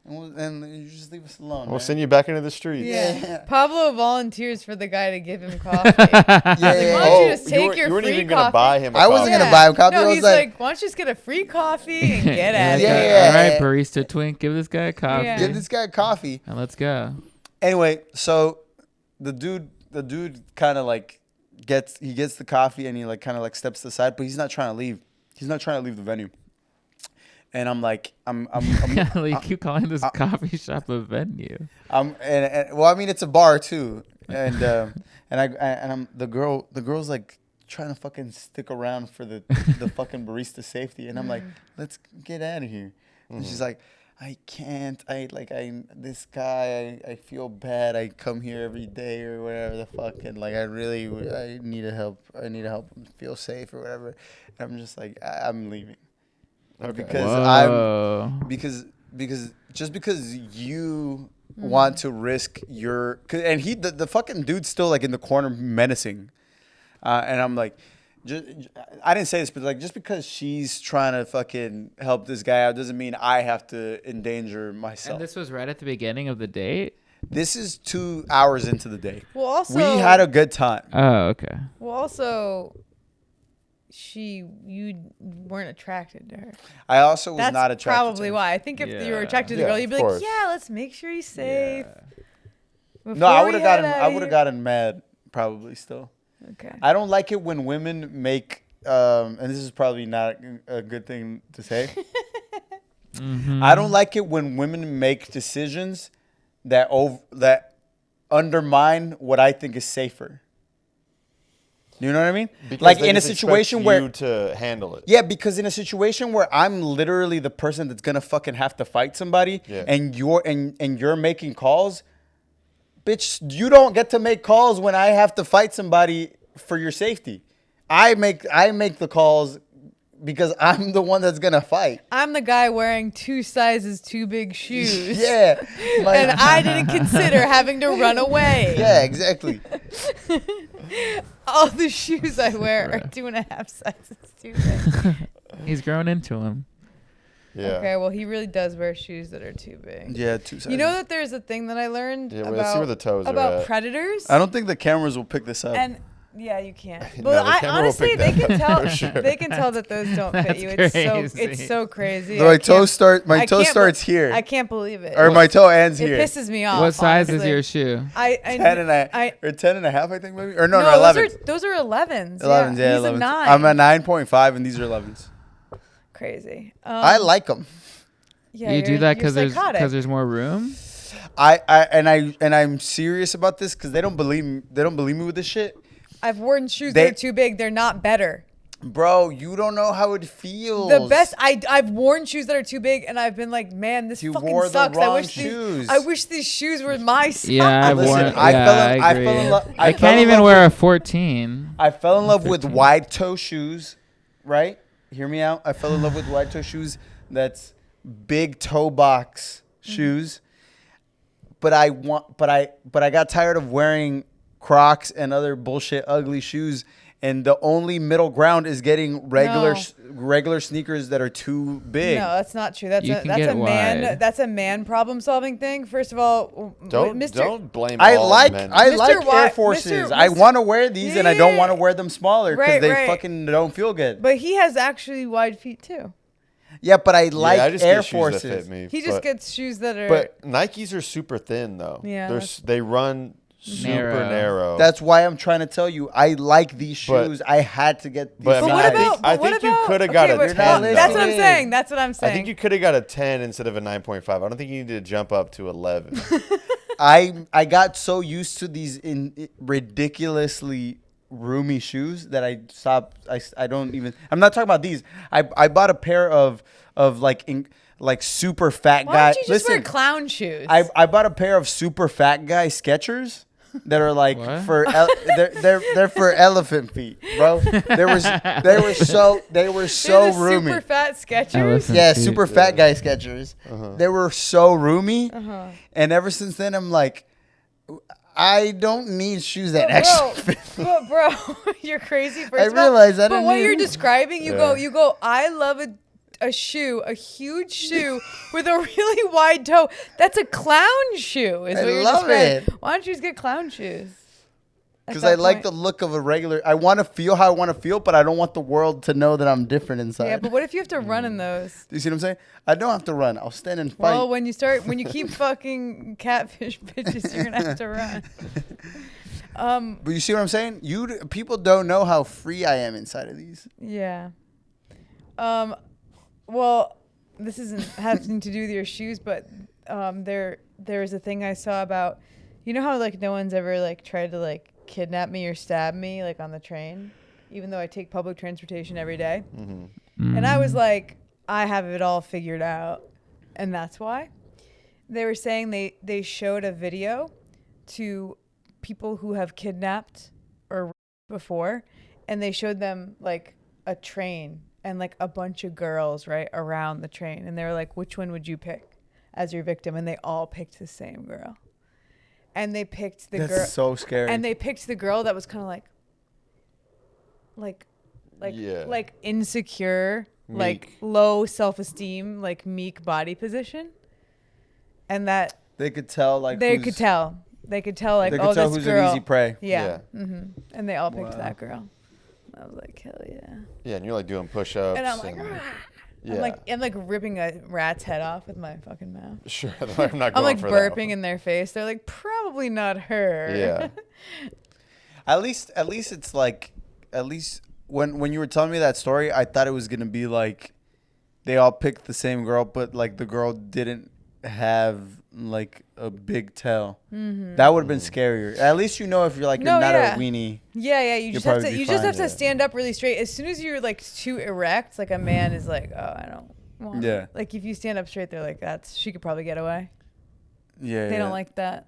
and you just leave us alone. We'll send you back into the streets. Yeah. Pablo volunteers for the guy to give him coffee. Yeah. Why don't you just take your you weren't free even gonna coffee? buy him. I wasn't gonna buy him coffee. No, I was he's like, why don't you just get a free coffee and get out of Yeah. here? All right, barista twink, give this guy a coffee. Yeah. give this guy coffee. And let's go. Anyway, so the dude kind of like gets the coffee and he like kind of like steps to the side, but he's not trying to leave. He's not trying to leave the venue. And I'm like, You keep calling this coffee shop a venue. Well, I mean, it's a bar too, and the girl's like trying to fucking stick around for the fucking barista safety, and I'm like, let's get out of here. And she's like, I can't. This guy. I feel bad. I come here every day or whatever the fuck, and like I need to help. I need to help him feel safe or whatever. And I'm just like, I'm leaving. Okay. Because because you want to risk your, and the fucking dude's still like in the corner menacing, and I'm like, I didn't say this, but like just because she's trying to fucking help this guy out doesn't mean I have to endanger myself. And this was right at the beginning of the date? This is 2 hours into the date. Well, also we had a good time. Oh, okay. Well, also, you weren't attracted to her. I also was That's not attracted. probably to her. why. I think if you were attracted to the Yeah, girl, you'd be of like, course. yeah, let's make sure he's safe. No, I would before have we head gotten. out I of would have here." gotten mad. Probably still. Okay. I don't like it when women make. And this is probably not a good thing to say. I don't like it when women make decisions that undermine what I think is safer. You know what I mean? Because like they in a just situation expect where you to handle it. yeah, because in a situation where I'm literally the person that's gonna fucking have to fight somebody, and you're making calls, bitch, you don't get to make calls when I have to fight somebody for your safety. I make the calls because I'm the one that's gonna fight. I'm the guy wearing 2 sizes too big shoes. Yeah, And I didn't consider having to run away. yeah, exactly. All the shoes I wear are 2.5 sizes too big. He's grown into him. Yeah. Okay, well, he really does wear shoes that are too big. Yeah, 2 sizes. You know that there's a thing that I learned Yeah, well, let's see where the toes are about at. predators? I don't think the cameras will pick this up. And yeah, you can't. No, But the camera will honestly, pick they that can up tell. for sure. They can tell that those don't fit That's you. crazy. It's so crazy. my I toe can't- I can't starts here, I can't believe it. or my toe ends It here. pisses me off. What size is honestly. your shoe? I 10 and a, I- or 10 and a half, I think maybe, or no, no, 11. those are 11s. 11s, yeah, He's 11s. a 9. I'm at 9.5, and these are 11s. Crazy. I like them. Yeah, You do you're- that you're because psychotic. there's more room? I'm serious about this because they don't believe me with this shit. I've worn shoes They- that are too big. They're not better. Bro, you don't know how it feels. The best. I've worn shoes that are too big, and I've been like, man, this You fucking wore the sucks. wrong I wish shoes. I wish these shoes were my size. Yeah, I've Listen, worn. I Yeah, fell in- I I agree. fell in love- I I fell can't in even love wear a 14. I fell in love with 13. wide toe shoes, right? Hear me out. I fell in love with wide toe shoes. That's big toe box shoes. But I got tired of wearing Crocs and other bullshit ugly shoes. And the only middle ground is getting regular sneakers that are too big. No, that's not true. That's You a can that's get a man. wide. That's a man problem solving thing. First of all, Don't blame I all like men. I Mr. like Wi- Air Forces. Mr. I want to wear these, and I don't Yeah. want to wear them smaller because Right, they right. fucking don't feel good. But he has actually wide feet too. Yeah, but I like I just Air get shoes that Forces. fit me. He just gets shoes that are. But Nikes are super thin though. Yeah, They run super narrow. That's why I'm trying to tell you. I like these shoes. I had to get these. But I mean, what I think you could have got a 10. That's what I'm saying. That's what I'm saying. I think you could have got a 10 instead of a 9.5. I don't think you need to jump up to 11. I got so used to these ridiculously roomy shoes that I stopped. I don't even. I'm not talking about these. I bought a pair of like super fat guy. Why don't you just wear clown shoes? I bought a pair of super fat guy Skechers that are like they're for elephant feet, bro. They were so roomy. Super fat Skechers. Yeah, super fat guy Skechers. They were so roomy, and ever since then I'm like, I don't need shoes that actually fit. But bro, you're crazy. I realize that. But what you're describing, you go. I love a shoe, a huge shoe with a really wide toe. That's a clown shoe. Is what you're describing. Why don't you just get clown shoes? Because I like the look of a regular. I want to feel how I want to feel, but I don't want the world to know that I'm different inside. Yeah, but what if you have to run in those? Do you see what I'm saying? I don't have to run. I'll stand and fight. Well, when you keep fucking catfish bitches, you're gonna have to run. But you see what I'm saying? People don't know how free I am inside of these. Yeah. Well, this isn't having to do with your shoes, but there was a thing I saw about, you know how like no one's ever like tried to like kidnap me or stab me like on the train, even though I take public transportation every day. And I was like, I have it all figured out, and that's why. They were saying they showed a video to people who have kidnapped or before, and they showed them like a train and like a bunch of girls right around the train, and they were like, which one would you pick as your victim? And they all picked the same girl. And they picked the girl. That's so scary. And they picked the girl that was kind of like insecure, meek. like low self-esteem, like meek body position. And that they could tell like they could tell like, oh, who's girl. an easy prey. Yeah. And they all picked that girl. I was like, hell yeah. Yeah, and you're like doing push-ups. And I'm like, I'm like ripping a rat's head off with my fucking mouth. Sure, I'm not going I'm like for burping in their face. They're like, probably not her. Yeah. At least it's like, at least when you were telling me that story, I thought it was gonna be like they all picked the same girl, but like the girl didn't have like a big tail. That would have been scarier. At least you know if you're like you're not a weenie. Yeah. You just have to stand up really straight. As soon as you're like too erect, like a man is like, oh, I don't want. Yeah. Like if you stand up straight, they're like, she could probably get away. Yeah. They don't like that.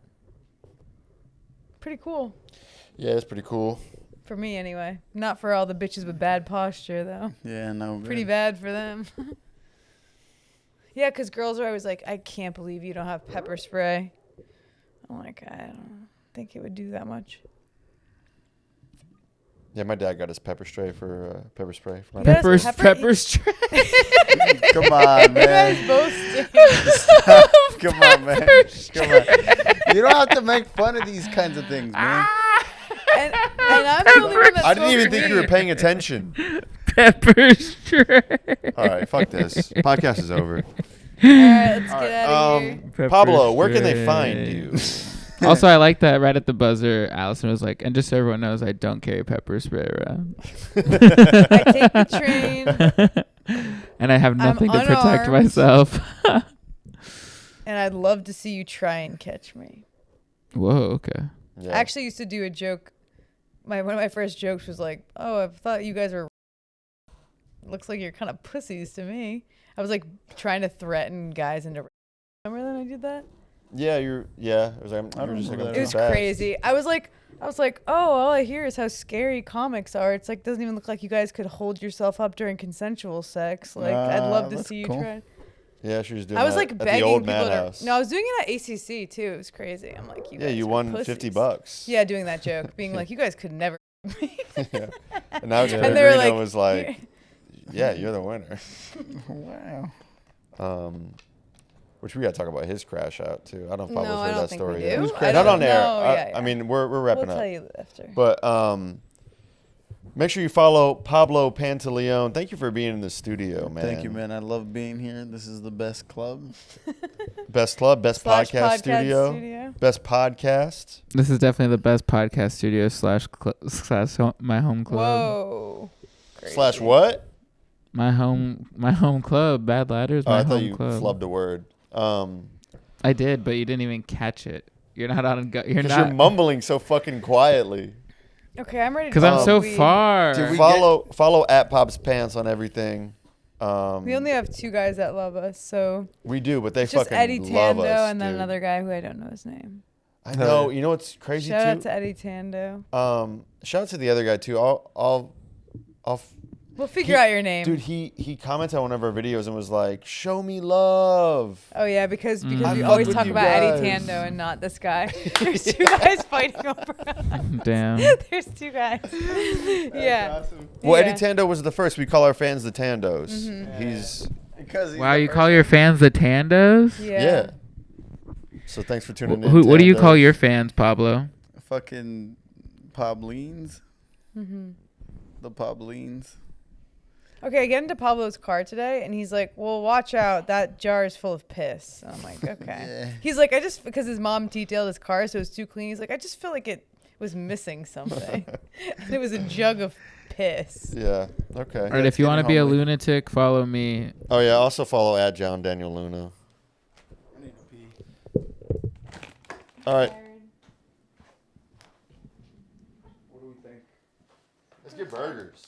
Pretty cool. Yeah, it's pretty cool. For me, anyway. Not for all the bitches with bad posture, though. Yeah, no. Pretty bad for them. Yeah, because girls are always like, I can't believe you don't have pepper spray. I'm like, I don't think it would do that much. Yeah, my dad got his pepper spray for pepper spray. Pepper spray. Come on, man. You guys both Come on, man. Come on. You don't have to make fun of these kinds of things, man. And I'm the only one that I didn't even smokes think you were weed. paying attention. Pepper spray. All right, fuck this. Podcast is over. All right, let's get out of here. Pepper Pablo, where can they spray. find you? Also, I like that right at the buzzer, Allison was like, and just so everyone knows, I don't carry pepper spray around. I take the train, And I have nothing to protect unarmed. myself. and I'd love to see you try and catch me. Whoa, okay. Yeah. I actually used to do a joke. One of my first jokes was like, oh, I thought you guys were... Looks like you're kind of pussies to me. I was like trying to threaten guys into... Remember that I did that? Yeah, it was like, you were just like, It was crazy. I was like, oh, all I hear is how scary comics are. It's like, doesn't even look like you guys could hold yourself up during consensual sex. Like, I'd love to see you try. Yeah, she was doing I was that like at begging the old people to. madhouse. No, I was doing it at ACC too. It was crazy. I'm like, you guys you are won pussies. $50. Yeah, doing that joke, being like, you guys could never. Yeah. And now And they were like, was like, yeah, you're the winner. Wow. Which we got to talk about his crash out too. I don't know if No, Pablo's I heard don't that think story we yet. do. Not on air. No, yeah. I mean, we're wrapping We'll up. tell you after. But Make sure you follow Pablo Pantaleon. Thank you for being in the studio, man. Thank you, man. I love being here. This is the best club. Best club, best podcast studio, best podcast. This is definitely the best podcast studio slash my home club. Whoa. Crazy. Slash what? My home club. Bad Ladders. My I home thought you club. flubbed a word. I did, but you didn't even catch it. You're not on. You're not. You're mumbling so fucking quietly. Okay, I'm ready. Because I'm so far. Dude, follow at Pop's Pants on everything. We only have 2 guys that love us, so we do, but they it's just fucking Eddie love Tando us, and then dude. another guy who I don't know his name. I know. You know what's crazy Shout too? out to Eddie Tando. Shout out to the other guy too. I'll We'll figure out your name. Dude, he commented on one of our videos and was like, "Show me love." Oh yeah, because we I always fuck talk with about you Eddie guys. Tando and not this guy. There's 2 guys fighting over us. Damn. There's 2 guys. Yeah. Awesome. Well, Yeah. Eddie Tando was the first. We call our fans the Tandos. Mm-hmm. He's Wow, you call your fans the Tandos? yeah. So thanks for tuning in. What do you call Tandos. your fans, Pablo? fucking Pablines. Mm-hmm. The Pablines. Okay, I get into Pablo's car today, and he's like, "Well, watch out, that jar is full of piss." And I'm like, "Okay." Yeah. He's like, because his mom detailed his car, so it was too clean. He's like, "I just feel like it was missing something." And it was a jug of piss. Yeah. Okay. All right, if you want to getting be a homely. lunatic, follow me. Oh yeah. Also follow at John Daniel Luna. I need to pee. All right. What do we think? Let's get burgers.